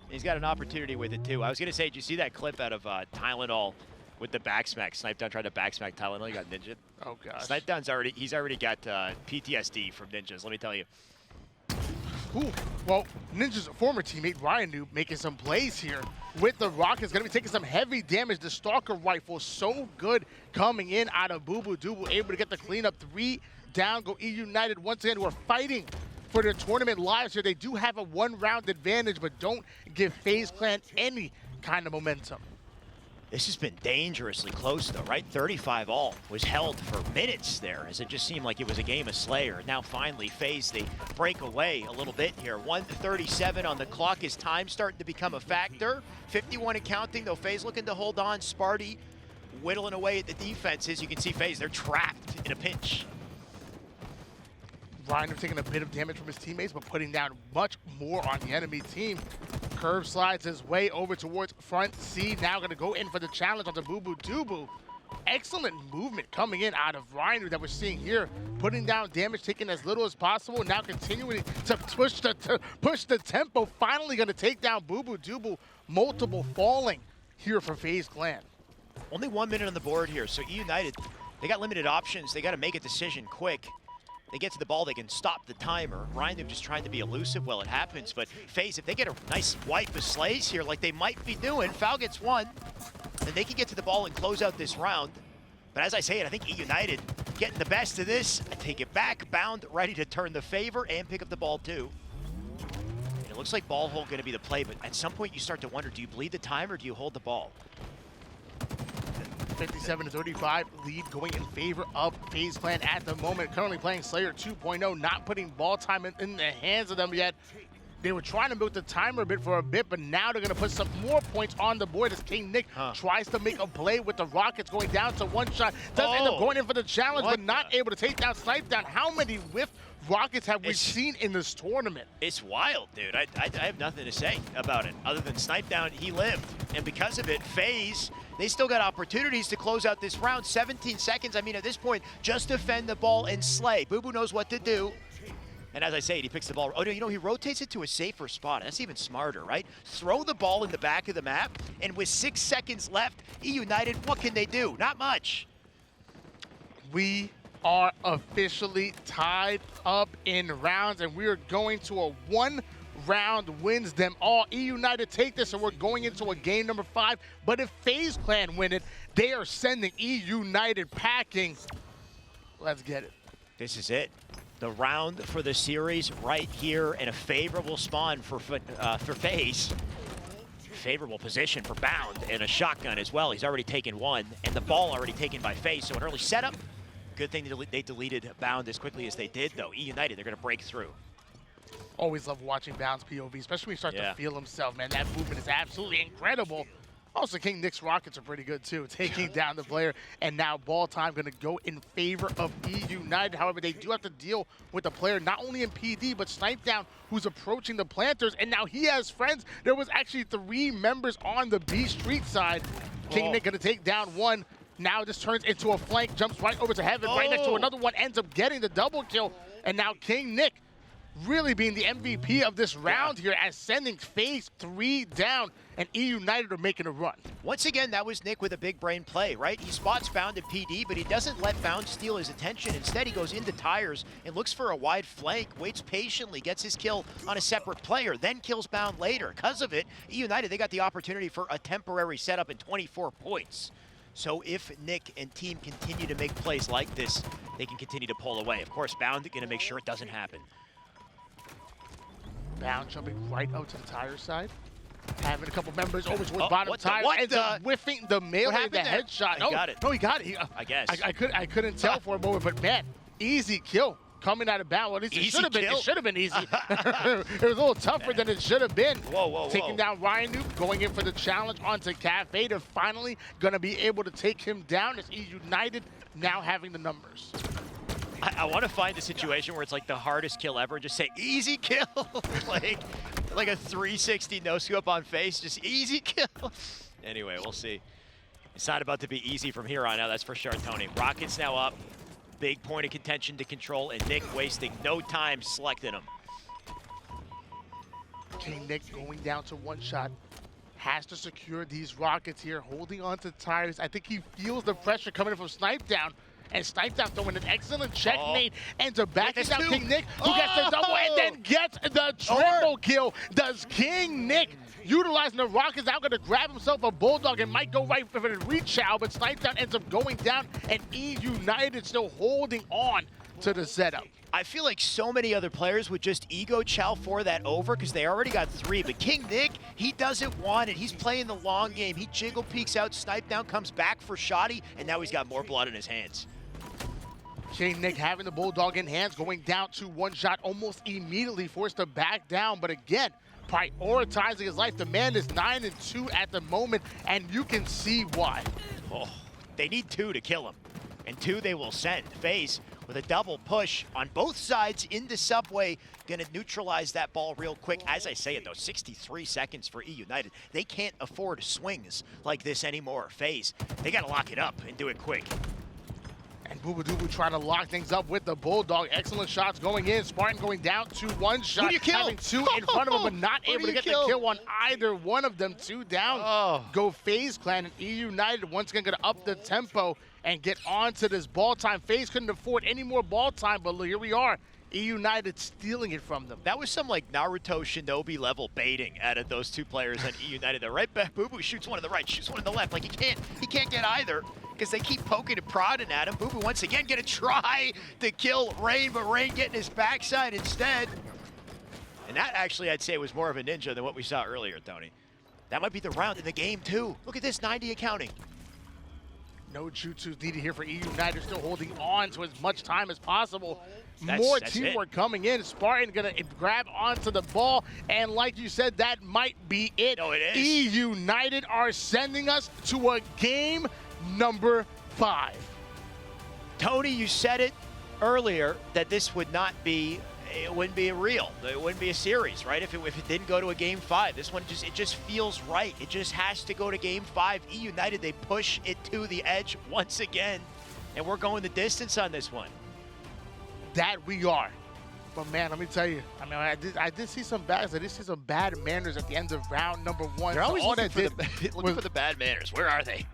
He's got an opportunity with it, too. I was going to say, did you see that clip out of Tylenol with the backsmack? Snipe Down tried to backsmack Tylenol. He got ninja. Oh, gosh. Snipe Down's he's already got PTSD from ninjas, let me tell you. Ooh. Well, Ninja's former teammate, Ryan Noob, making some plays here. with the Rockets. Going to be taking some heavy damage. The Stalker rifle so good coming in out of Boo Boo Doo, able to get the cleanup. 3 down, go eUnited once again, who are fighting for their tournament lives here. They do have a 1-round advantage, but don't give FaZe Clan any kind of momentum. This has been dangerously close though, right? 35-all was held for minutes there, as it just seemed like it was a game of Slayer. Now finally, FaZe, they break away a little bit here. 1:37 on the clock. Is time starting to become a factor? 51 and counting, though FaZe looking to hold on. Sparty whittling away at the defenses. You can see FaZe, they're trapped in a pinch. Reiner taking a bit of damage from his teammates, but putting down much more on the enemy team. Curve slides his way over towards front C. Now going to go in for the challenge on the Boo Boo Doo Boo. Excellent movement coming in out of Reiner that we're seeing here, putting down damage, taking as little as possible. Now continuing to push the tempo. Finally going to take down Boo Boo Doo Boo. Multiple falling here for FaZe Clan. Only 1 minute on the board here, so eUnited, they got limited options. They got to make a decision quick. They get to the ball, they can stop the timer. Reiner just trying to be elusive while it happens, but FaZe, if they get a nice wipe of Slays here like they might be doing, foul gets one, then they can get to the ball and close out this round. But as I say it, I think eUnited getting the best of this. I take it back, Bound ready to turn the favor and pick up the ball too. And it looks like ball hold gonna be the play, but at some point you start to wonder, do you bleed the time or do you hold the ball? 57-35 lead going in favor of FaZe Clan at the moment. Currently playing Slayer 2.0, not putting ball time in the hands of them yet. They were trying to milk the timer a bit for a bit, but now they're going to put some more points on the board as King Nick tries to make a play with the Rockets going down to one shot. Does end up going in for the challenge, but not able to take down Snipe Down. How many whiff Rockets have we seen in this tournament? It's wild, dude. I have nothing to say about it other than Snipe Down, he lived. And because of it, FaZe, they still got opportunities to close out this round. 17 seconds. I mean, at this point, just defend the ball and slay. Boo Boo knows what to do. And as I say, he picks the ball. Oh, no, you know, he rotates it to a safer spot. That's even smarter, right? Throw the ball in the back of the map, and with 6 seconds left, eUnited, what can they do? Not much. We are officially tied up in rounds, and we are going to a 1-round wins them all. eUnited take this, and we're going into a game number 5. But if FaZe Clan win it, they are sending eUnited packing. Let's get it. This is it. The round for the series right here, and a favorable spawn for FaZe. Favorable position for Bound, and a shotgun as well. He's already taken one, and the ball already taken by FaZe. So an early setup. Good thing they deleted Bound as quickly as they did, though. eUnited, they're going to break through. Always love watching Bound's POV, especially when you start to feel himself, man. That movement is absolutely incredible. Also, King Nick's Rockets are pretty good, too, taking down the player. And now ball time going to go in favor of eUnited. However, they do have to deal with the player, not only in PD, but Snipe Down, who's approaching the planters. And now he has friends. There was actually 3 members on the B Street side. King Nick going to take down one. Now this turns into a flank, jumps right over to Heaven, right next to another one, ends up getting the double kill. And now King Nick really being the MVP of this round here, as sending FaZe 3 down, and eUnited are making a run. Once again, that was Nick with a big brain play, right? He spots Bound in PD, but he doesn't let Bound steal his attention. Instead, he goes into tires and looks for a wide flank, waits patiently, gets his kill on a separate player, then kills Bound later. Because of it, eUnited, they got the opportunity for a temporary setup and 24 points. So if Nick and team continue to make plays like this, they can continue to pull away. Of course, Bound going to make sure it doesn't happen. Bound jumping right out to the tire side. Having a couple members over towards bottom tire. Ends up whiffing the melee, the headshot. He got it. No, he got it. I guess. I couldn't tell for a moment, but man, easy kill coming out of Bound. Well, at least it should have been. It should have been easy. It was a little tougher than it should have been. Taking down Ryan Nuke, going in for the challenge onto Cafe. They're finally going to be able to take him down as eUnited now having the numbers. I want to find a situation where it's like the hardest kill ever and just say easy kill. like a 360 no scope on FaZe, just easy kill. Anyway, we'll see. It's not about to be easy from here on out, that's for sure, Tony. Rockets now up. Big point of contention to control, and Nick wasting no time selecting him. King Nick going down to one shot. Has to secure these Rockets here, holding on to tires. I think he feels the pressure coming from Snipe Down. and Snipes out throwing an excellent checkmate, ends up backing down King Nick, who gets the double and then gets the triple kill. Does King Nick utilizing the rockets out, going to grab himself a Bulldog and might go right for the reach out, but Snipes down ends up going down, and eUnited still holding on to the setup. I feel like so many other players would just ego chow for that over because they already got 3. But King Nick, he doesn't want it. He's playing the long game. He jiggle peeks out, Snipe down, comes back for Shoddy, and now he's got more blood in his hands. King Nick having the Bulldog in hands, going down to 1 shot, almost immediately forced to back down. But again, prioritizing his life. The man is 9-2 at the moment, and you can see why. Oh, they need 2 to kill him, and 2 they will send. FaZe with a double push on both sides into Subway, gonna neutralize that ball real quick. As I say it though, 63 seconds for eUnited. They can't afford swings like this anymore. FaZe, they gotta lock it up and do it quick. And Boobadooboo trying to lock things up with the Bulldog. Excellent shots going in. Spartan going down to 1 shot. Who do you kill? Having 2 in front of him, but not able to get the kill on either one of them. 2 down. Go FaZe Clan, and eUnited once again going to up the tempo and get onto this ball time. FaZe couldn't afford any more ball time, but here we are. eUnited stealing it from them. That was some like Naruto Shinobi level baiting out of those 2 players on eUnited. The right back, Boo Boo shoots one on the right, shoots one on the left. Like he can't get either because they keep poking and prodding at him. Boo Boo once again gonna try to kill Rain, but Rain getting his backside instead. And that actually I'd say was more of a ninja than what we saw earlier, Tony. That might be the round in the game too. Look at this, 90 accounting. No jutsus needed here for eUnited, still holding on to as much time as possible. That's More teamwork it. coming in. Spartan gonna grab onto the ball, and like you said, that might be it. No, it is. eUnited are sending us to a game number 5. Tony, you said it earlier that this would not be, it wouldn't be a real, it wouldn't be a series, right? If it didn't go to a game 5, this one just feels right. It just has to go to game 5. eUnited, they push it to the edge once again, and we're going the distance on this one. That we are. But man, let me tell you, I mean, I did see some bad manners at the end of round number 1. They're always so looking for the bad manners. Where are they?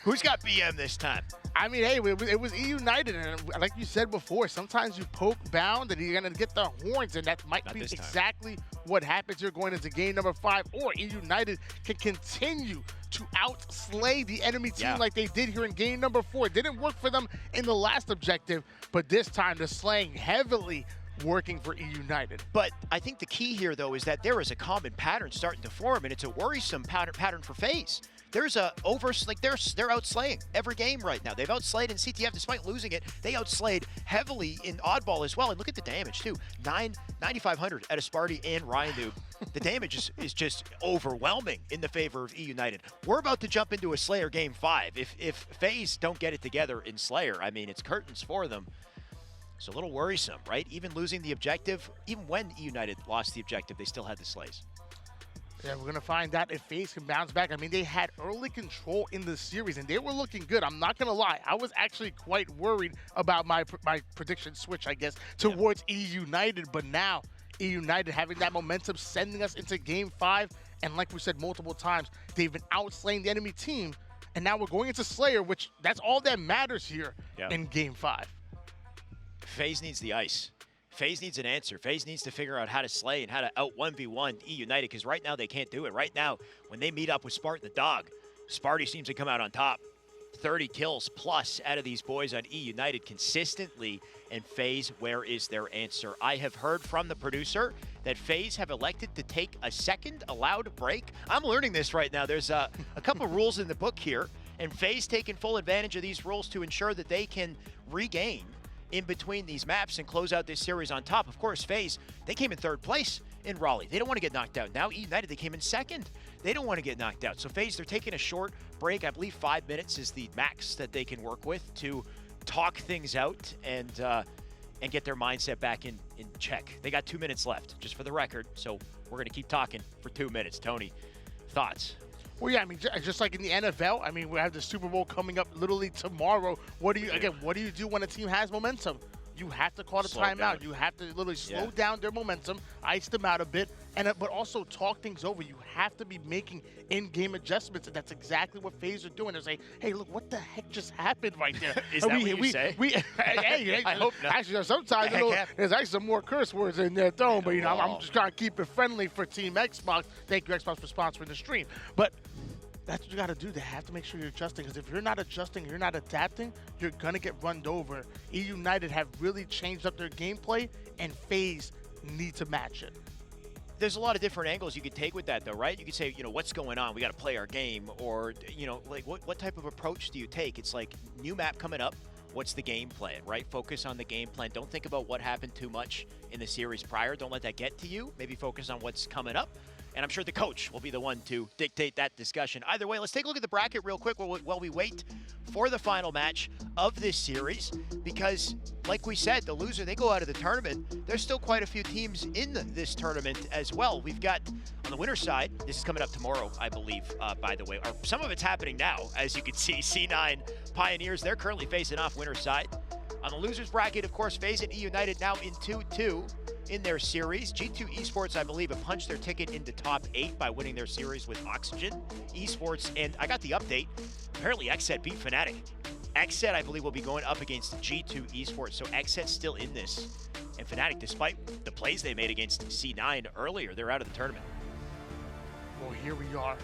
Who's got BM this time? I mean, hey, it was eUnited, and like you said before, sometimes you poke bound and you're going to get the horns, and that might be exactly what happens here going into game number 5, or eUnited can continue to outslay the enemy team like they did here in game number 4. It didn't work for them in the last objective, but this time the slaying heavily working for eUnited. But I think the key here, though, is that there is a common pattern starting to form, and it's a worrisome pattern for FaZe. There's they're outslaying every game right now. They've outslayed in CTF despite losing it. They outslayed heavily in Oddball as well. And look at the damage too. 9,500 out of Sparty and Ryan. The damage is just overwhelming in the favor of eUnited. We're about to jump into a Slayer game 5. If FaZe don't get it together in Slayer, I mean, it's curtains for them. It's a little worrisome, right? Even losing the objective, even when eUnited lost the objective, they still had the slays. Yeah, we're going to find out if FaZe can bounce back. I mean, they had early control in the series, and they were looking good. I'm not going to lie. I was actually quite worried about my prediction switch, I guess, towards eUnited. But now, eUnited having that momentum, sending us into Game 5. And like we said multiple times, they've been outslaying the enemy team. And now we're going into Slayer, which that's all that matters here in Game 5. FaZe needs the ice. FaZe needs an answer. FaZe needs to figure out how to slay and how to out 1v1 eUnited, because right now they can't do it. Right now, when they meet up with Spartan the Dog, Sparty seems to come out on top. 30 kills plus out of these boys on eUnited consistently. And FaZe, where is their answer? I have heard from the producer that FaZe have elected to take a second allowed break. I'm learning this right now. There's a couple rules in the book here, and FaZe taking full advantage of these rules to ensure that they can regain in between these maps and close out this series on top. Of course, FaZe, they came in 3rd place in Raleigh. They don't want to get knocked out. Now eUnited, they came in 2nd. They don't want to get knocked out. So FaZe, they're taking a short break. I believe 5 minutes is the max that they can work with to talk things out and get their mindset back in check. They got 2 minutes left, just for the record. So we're going to keep talking for 2 minutes. Tony, thoughts? Well, yeah, I mean, just like in the NFL, I mean, we have the Super Bowl coming up literally tomorrow. What do you do when a team has momentum? You have to call the timeout. You have to literally slow down their momentum, ice them out a bit, but also talk things over. You have to be making in-game adjustments, and that's exactly what FaZe are doing. They're saying, hey, look, what the heck just happened right there? Is that what you say? Hey, I hope not. Actually, sometimes there's actually some more curse words in there, though, but, I'm just trying to keep it friendly for Team Xbox. Thank you, Xbox, for sponsoring the stream. But that's what you got to do. They have to make sure you're adjusting, because if you're not adjusting, you're not adapting, you're going to get run over. eUnited have really changed up their gameplay, and FaZe need to match it. There's a lot of different angles you could take with that, though, right? You could say, what's going on? We got to play our game. Or, like, what type of approach do you take? It's like, new map coming up. What's the game plan, right? Focus on the game plan. Don't think about what happened too much in the series prior. Don't let that get to you. Maybe focus on what's coming up. And I'm sure the coach will be the one to dictate that discussion. Either way, let's take a look at the bracket real quick while we wait for the final match of this series. Because, like we said, the loser, they go out of the tournament. There's still quite a few teams in this tournament as well. We've got, on the winner's side, this is coming up tomorrow, I believe, by the way. Or some of it's happening now, as you can see. C9 Pioneers, they're currently facing off winner's side. On the loser's bracket, of course, FaZe and eUnited now in 2-2 in their series. G2 Esports, I believe, have punched their ticket into top 8 by winning their series with Oxygen Esports. And I got the update. Apparently, XSET beat Fnatic. XSET, I believe, will be going up against G2 Esports. So XSET's still in this. And Fnatic, despite the plays they made against C9 earlier, they're out of the tournament. Well, here we are.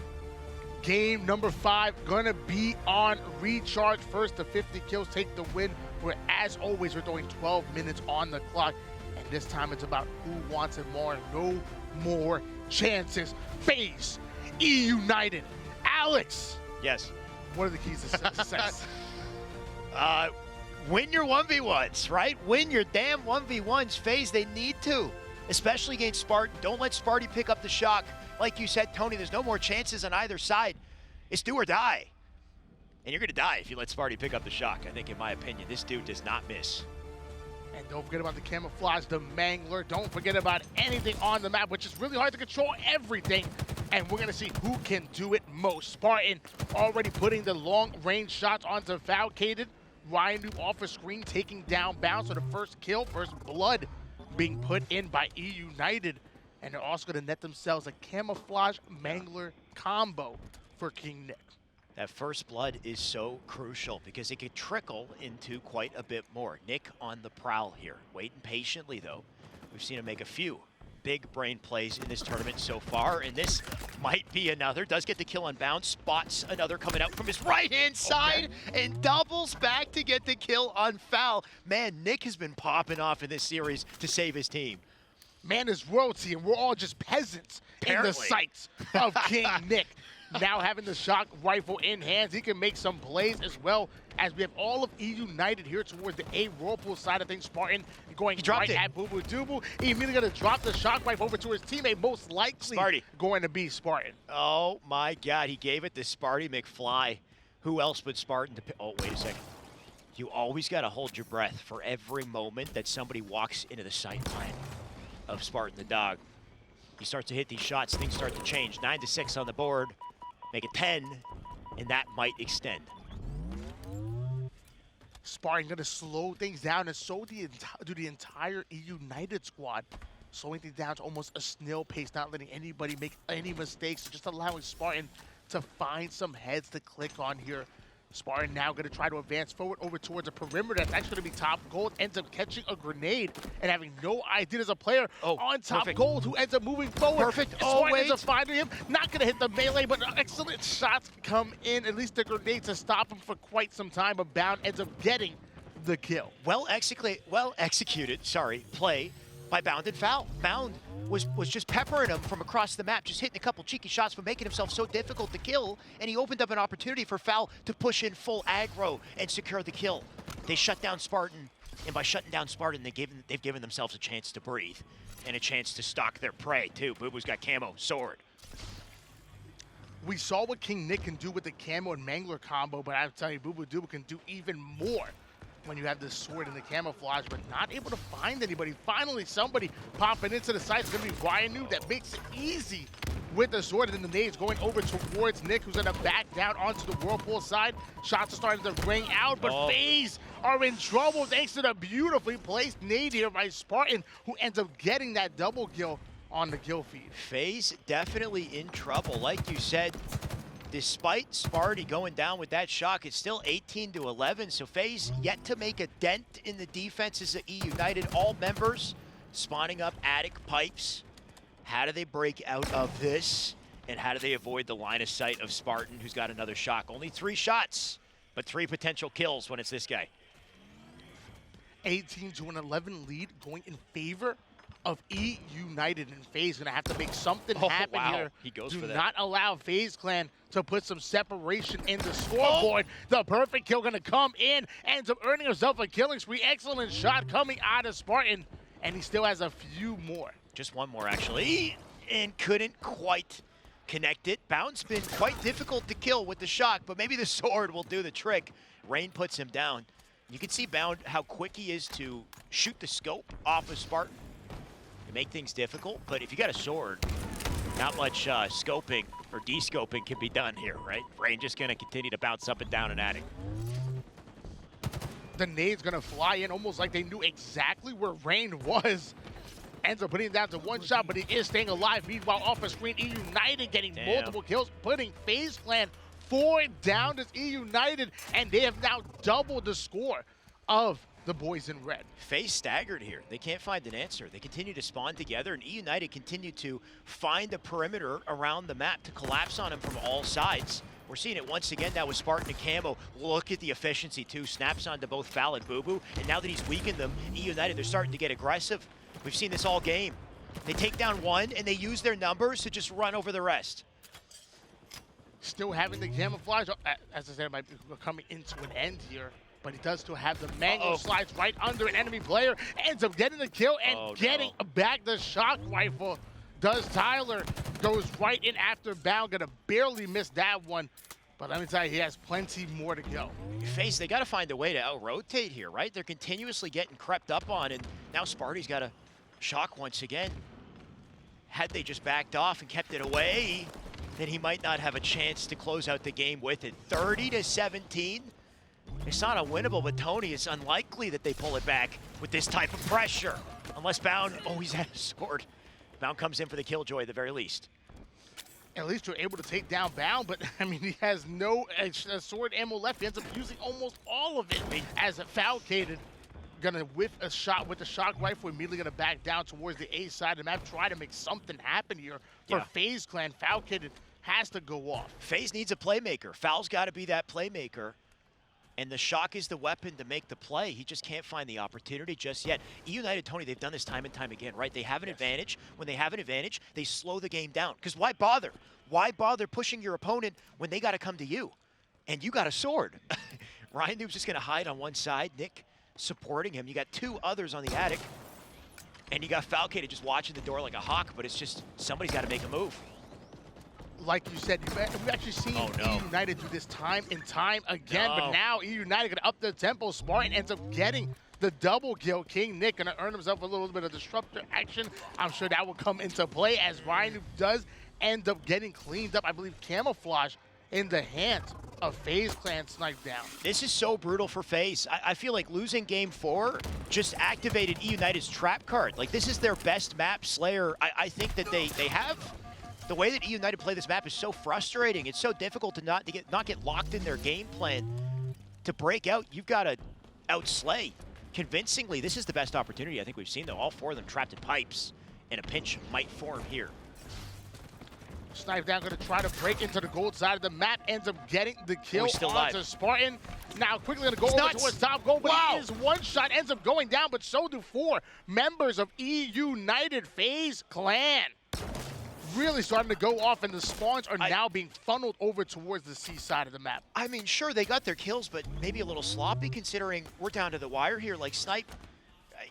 Game number 5 gonna be on recharge. First to 50 kills take the win. Where, as always, we're throwing 12 minutes on the clock. And this time it's about who wants it more. No more chances. FaZe, eUnited. Alex. Yes. What are the keys to success? Win your 1v1s, right? Win your damn 1v1s. FaZe, they need to, especially against Spartan. Don't let Sparty pick up the shock. Like you said, Tony, there's no more chances on either side. It's do or die. And you're going to die if you let Sparty pick up the shock, I think, in my opinion. This dude does not miss. And don't forget about the camouflage, the mangler. Don't forget about anything on the map, which is really hard to control everything. And we're going to see who can do it most. Spartan already putting the long-range shots onto Falcated. Ryan Noob off a screen, taking down Bounce. So the first kill, first blood being put in by eUnited. And they're also going to net themselves a camouflage mangler combo for King Nick. That first blood is so crucial because it could trickle into quite a bit more. Nick on the prowl here, waiting patiently though. We've seen him make a few big brain plays in this tournament so far, and this might be another. Does get the kill on Bounce, spots another coming out from his right-hand side, and doubles back to get the kill on Foul. Man, Nick has been popping off in this series to save his team. Man is royalty, and we're all just peasants in the sights of King Nick. Now having the shock rifle in hands, he can make some plays as well as we have all of eUnited here towards the A Whirlpool side of things. Spartan going right at Boo Doobu. He immediately going to drop the shock rifle over to his teammate, most likely going to be Spartan. Oh my God, he gave it to Sparty McFly. Who else but Spartan to pick? Oh, wait a second. You always got to hold your breath for every moment that somebody walks into the sight line of Spartan the dog. He starts to hit these shots, things start to change. 9-6 on the board. Make it 10, and that might extend. Spartan going to slow things down, and so do the entire eUnited squad. Slowing things down to almost a snail pace, not letting anybody make any mistakes, just allowing Spartan to find some heads to click on here. Spartan now going to try to advance forward over towards a perimeter that's actually going to be top gold, ends up catching a grenade and having no idea as a player on top gold who ends up moving forward. Spartan ends up finding him, not going to hit the melee, but excellent shots come in, at least the grenade to stop him for quite some time, but Bound ends up getting the kill. Well executed, play by Bound and Foul. Bound was just peppering him from across the map, just hitting a couple cheeky shots, but making himself so difficult to kill, and he opened up an opportunity for Foul to push in full aggro and secure the kill. They shut down Spartan, and by shutting down Spartan, they've given themselves a chance to breathe and a chance to stalk their prey, too. Boo Boo's got camo, sword. We saw what King Nick can do with the camo and mangler combo, but I'm telling you, Boo Boo Doobu can do even more when you have the sword and the camouflage, but not able to find anybody. Finally, somebody popping into the site. It's going to be Ryan Noob that makes it easy with the sword, and then the nades going over towards Nick, who's going to back down onto the Whirlpool side. Shots are starting to ring out, but FaZe are in trouble thanks to the beautifully placed nade here by Spartan, who ends up getting that double kill on the kill feed. FaZe definitely in trouble. Like you said, despite Sparty going down with that shock, it's still 18-11. So FaZe yet to make a dent in the defenses of eUnited. All members spawning up attic pipes. How do they break out of this? And how do they avoid the line of sight of Spartan, who's got another shock? Only 3 shots, but 3 potential kills when it's this guy. 18-11 lead going in favor of eUnited, and FaZe gonna have to make something happen here. He goes Do for that. not allow FaZe Clan to put some separation in the scoreboard. The perfect kill gonna come in, ends up earning himself a killing spree. Excellent shot coming out of Spartan, and he still has a few more. Just one more, actually, and couldn't quite connect it. Bound's been quite difficult to kill with the shock, but maybe the sword will do the trick. Rain puts him down. You can see Bound how quick he is to shoot the scope off of Spartan. Make things difficult, but if you got a sword, not much scoping or de-scoping can be done here, right? Rain just gonna continue to bounce up and down and at it. The nade's gonna fly in almost like they knew exactly where Rain was. Ends up putting him down to 1 shot, but he is staying alive. Meanwhile, off the screen, eUnited getting multiple kills, putting FaZe Clan 4 down as eUnited, and they have now doubled the score of the boys in red. FaZe staggered here. They can't find an answer. They continue to spawn together, and eUnited continue to find a perimeter around the map to collapse on them from all sides. We're seeing it once again now with Spartan and Camo. Look at the efficiency, too. Snaps onto both Foul and Boo Boo, and now that he's weakened them, eUnited, they're starting to get aggressive. We've seen this all game. They take down one, and they use their numbers to just run over the rest. Still having the camouflage, as I said, it might be coming into an end here. But he does still have the mango slides right under an enemy player. Ends up getting the kill and getting back the shock rifle. Does Tyler. Goes right in after Bound. Gonna barely miss that one. But let me tell you, he has plenty more to go. FaZe, they got to find a way to out-rotate here, right? They're continuously getting crept up on, and now Sparty's got a shock once again. Had they just backed off and kept it away, then he might not have a chance to close out the game with it. 30-17. It's not unwinnable, but Tony, it's unlikely that they pull it back with this type of pressure. Unless Bound, he's had a sword. Bound comes in for the killjoy at the very least. At least you're able to take down Bound, but I mean, he has no sword ammo left. He ends up using almost all of it as a Falcated. Gonna whiff a shot with the shock rifle, immediately gonna back down towards the A side of the map, try to make something happen here for FaZe Clan. Falcated has to go off. FaZe needs a playmaker. Foul's gotta be that playmaker. And the shock is the weapon to make the play. He just can't find the opportunity just yet. eUnited, Tony, they've done this time and time again, right? They have an advantage. When they have an advantage, they slow the game down. Because why bother? Why bother pushing your opponent when they got to come to you? And you got a sword. Ryan Noob's just going to hide on one side. Nick supporting him. You got 2 others on the attic. And you got Falcated just watching the door like a hawk, but it's just somebody's got to make a move. Like you said, we've actually seen eUnited do this time and time again, but now eUnited gonna up the tempo. Spartan ends up getting the double kill. King Nick gonna earn himself a little bit of disruptor action. I'm sure that will come into play as Ryan does end up getting cleaned up. I believe camouflage in the hands of FaZe Clan sniped down. This is so brutal for FaZe. I feel like losing game 4 just activated eUnited's trap card. Like, this is their best map, Slayer. I think that they have. The way that eUnited play this map is so frustrating. It's so difficult to not get locked in their game plan. To break out, you've got to outslay convincingly. This is the best opportunity I think we've seen, though. All 4 of them trapped in pipes, and a pinch might form here. Snipe down, gonna try to break into the gold side of the map, ends up getting the kill onto Spartan. Now quickly gonna go over towards top goal, but he is 1 shot, ends up going down, but so do 4 members of eUnited. FaZe Clan really starting to go off, and the spawns are now being funneled over towards the C side of the map. I mean, sure, they got their kills, but maybe a little sloppy considering we're down to the wire here. Like, Snipe,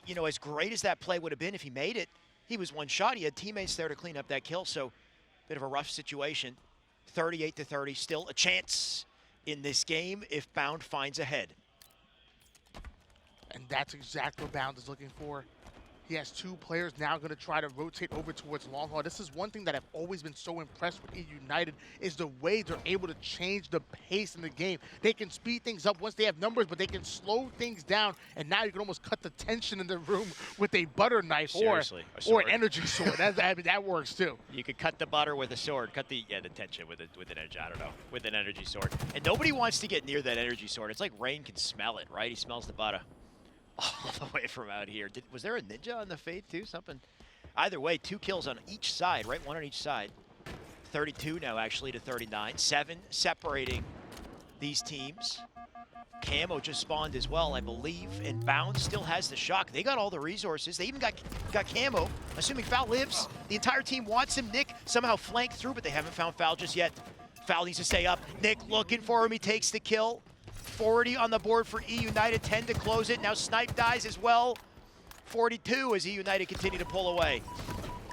you know, as great as that play would have been if he made it, he was 1 shot. He had teammates there to clean up that kill, so bit of a rough situation. 38-30, still a chance in this game if Bound finds a head. And that's exactly what Bound is looking for. He has 2 players now going to try to rotate over towards long haul. This is one thing that I've always been so impressed with eUnited is the way they're able to change the pace in the game. They can speed things up once they have numbers, but they can slow things down, and now you can almost cut the tension in the room with a butter knife or an energy sword. That works too. You could cut the butter with a sword, cut the tension with an energy, I don't know, with an energy sword. And nobody wants to get near that energy sword. It's like Rain can smell it, right? He smells the butter all the way from out here. Was there a ninja on the fade too? Something. Either way, 2 kills on each side, right? 1 on each side. 32 now actually to 39. 7 separating these teams. Camo just spawned as well, I believe, and Bound still has the shock. They got all the resources. They even got Camo, assuming Foul lives. The entire team wants him. Nick somehow flanked through, but they haven't found Foul just yet. Foul needs to stay up. Nick looking for him. He takes the kill. 40 on the board for eUnited, 10 to close it. Now Snipe dies as well. 42 as eUnited continue to pull away.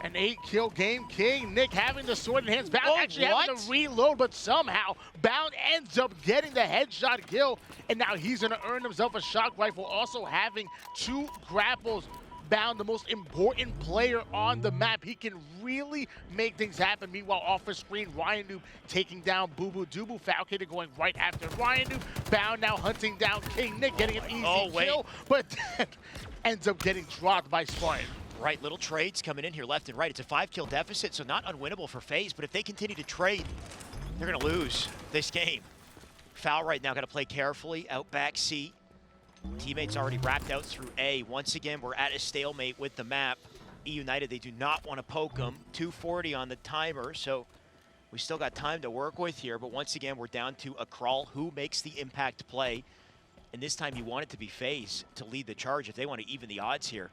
An 8-kill game. King Nick having the sword in hands. Bound actually having to reload, but somehow Bound ends up getting the headshot kill. And now he's going to earn himself a shock rifle, also having 2 grapples. Bound, the most important player on the map. He can really make things happen. Meanwhile, off the screen, Ryan Noob taking down Boo Boo Doo Boo. Falcator going right after Ryan Noob. Bound now hunting down King Nick, getting an easy kill, but ends up getting dropped by Spartan. Right, little trades coming in here left and right. It's a 5-kill deficit, so not unwinnable for FaZe, but if they continue to trade, they're going to lose this game. Foul right now, got to play carefully, out back C. Teammates already wrapped out through A. Once again, we're at a stalemate with the map. eUnited, they do not want to poke them. 2:40 on the timer, so we still got time to work with here. But once again, we're down to a crawl. Who makes the impact play? And this time you want it to be FaZe to lead the charge if they want to even the odds here.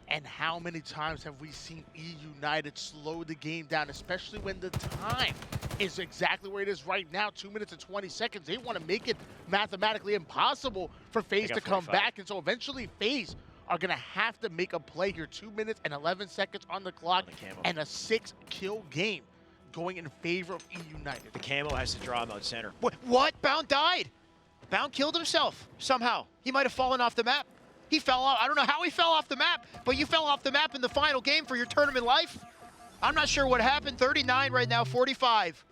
And how many times have we seen eUnited slow the game down, especially when the time is exactly where it is right now, 2 minutes and 20 seconds. They want to make it mathematically impossill for FaZe to come back. And so eventually FaZe are going to have to make a play here. 2 minutes and 11 seconds on the clock and a 6-kill game going in favor of eUnited. The Camo has to draw him out center. What? Bound died. Bound killed himself somehow. He might have fallen off the map. He fell off. I don't know how he fell off the map, but you fell off the map in the final game for your tournament life. I'm not sure what happened. 39 right now, 45.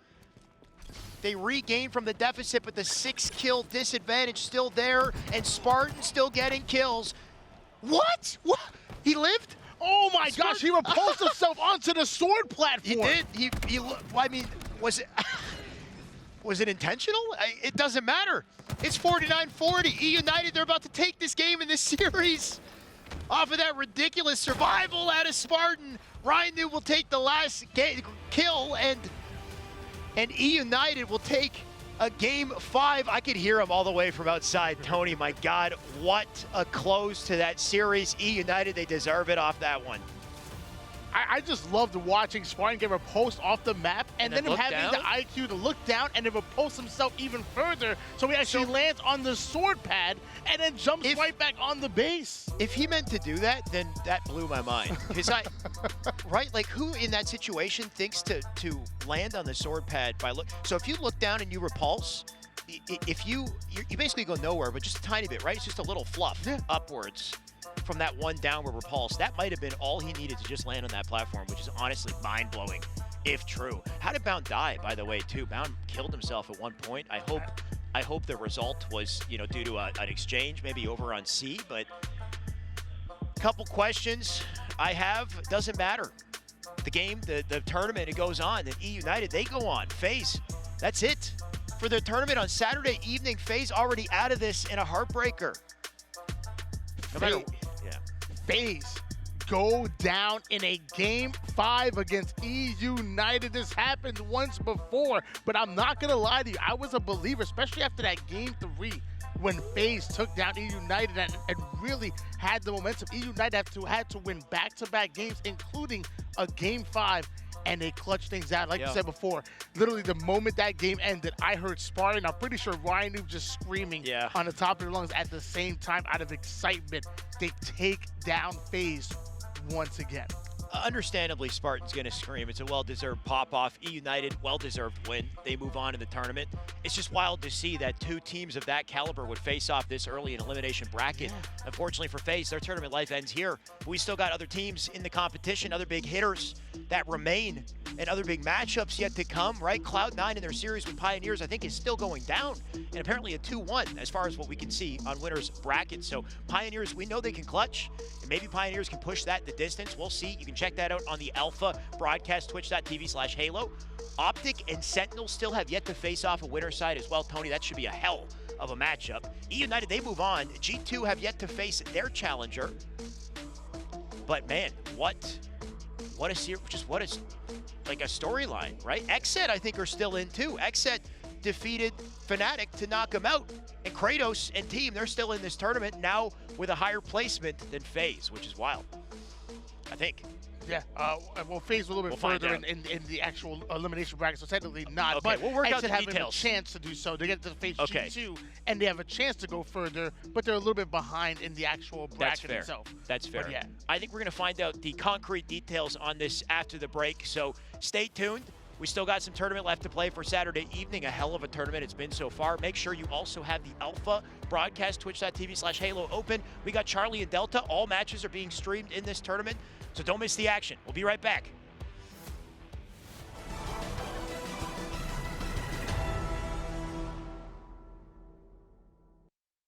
They regained from the deficit, but the 6-kill disadvantage still there, and Spartan still getting kills. What? What? He lived? Oh my gosh, he repulsed himself onto the sword platform. He did. I mean, was it intentional? It doesn't matter. It's 49-40. eUnited, they're about to take this game in this series. Off of that ridiculous survival out of Spartan, Ryan New will take the last kill, and eUnited will take a game 5. I could hear him all the way from outside. Tony, my God, what a close to that series. eUnited, they deserve it off that one. I just loved watching Spartan get repulsed off the map and then him having the IQ to look down and then repulse himself even further, so he actually lands on the sword pad and then jumps right back on the base. If he meant to do that, then that blew my mind. Because right, like who in that situation thinks to land on the sword pad by so if you look down and you repulse, if you basically go nowhere, but just a tiny bit, right? It's just a little fluff upwards from that one downward repulse. That might have been all he needed to just land on that platform, which is honestly mind-blowing, if true. How did Bound die, by the way, too? Bound killed himself at one point. I hope the result was, due to an exchange, maybe over on C, but a couple questions I have. Doesn't matter. The game, the tournament, it goes on. And eUnited, they go on. FaZe, that's it for the tournament on Saturday evening. FaZe already out of this in a heartbreaker. No matter, FaZe go down in a game 5 against eUnited. This happened once before, but I'm not gonna lie to you, I was a believer, especially after that game 3 when FaZe took down eUnited and really had the momentum. eUnited had to win back-to-back games, including a game 5, and they clutched things out. Like you said before, literally the moment that game ended, I heard Spartan. I'm pretty sure Ryan Noob just screaming on the top of their lungs at the same time out of excitement. They take down FaZe once again. understandably, Spartan's going to scream. It's a well-deserved pop-off. eUnited, well-deserved win. They move on in the tournament. It's just wild to see that two teams of that caliber would face off this early in elimination bracket. Unfortunately for FaZe, their tournament life ends here. But we still got other teams in the competition, other big hitters that remain, and other big matchups yet to come, right? Cloud9 in their series with Pioneers, I think, is still going down, and apparently a 2-1 as far as what we can see on winners bracket. So Pioneers, we know they can clutch, and maybe Pioneers can push that the distance. We'll see. You can check that out on the Alpha broadcast, twitch.tv/Halo. Optic and Sentinel still have yet to face off a winner's side as well. Tony, that should be a hell of a matchup. eUnited, they move on. G2 have yet to face their challenger. But man, what a series, what a, like a storyline, right? XSET, I think, are still in too. XSET defeated Fnatic to knock them out. And Kratos and team, they're still in this tournament now with a higher placement than FaZe, which is wild, I think. Yeah, well, FaZe a little bit further in the actual elimination bracket, so technically not. Okay, but we'll work out the having details. A chance to do so. They get to FaZe G2, and they have a chance to go further, but they're a little bit behind in the actual bracket itself. That's fair. But yeah. I think we're going to find out the concrete details on this after the break, so stay tuned. We still got some tournament left to play for Saturday evening. A hell of a tournament it's been so far. Make sure you also have the Alpha broadcast, twitch.tv/Halo open. We got Charlie and Delta. All matches are being streamed in this tournament, so don't miss the action. We'll be right back.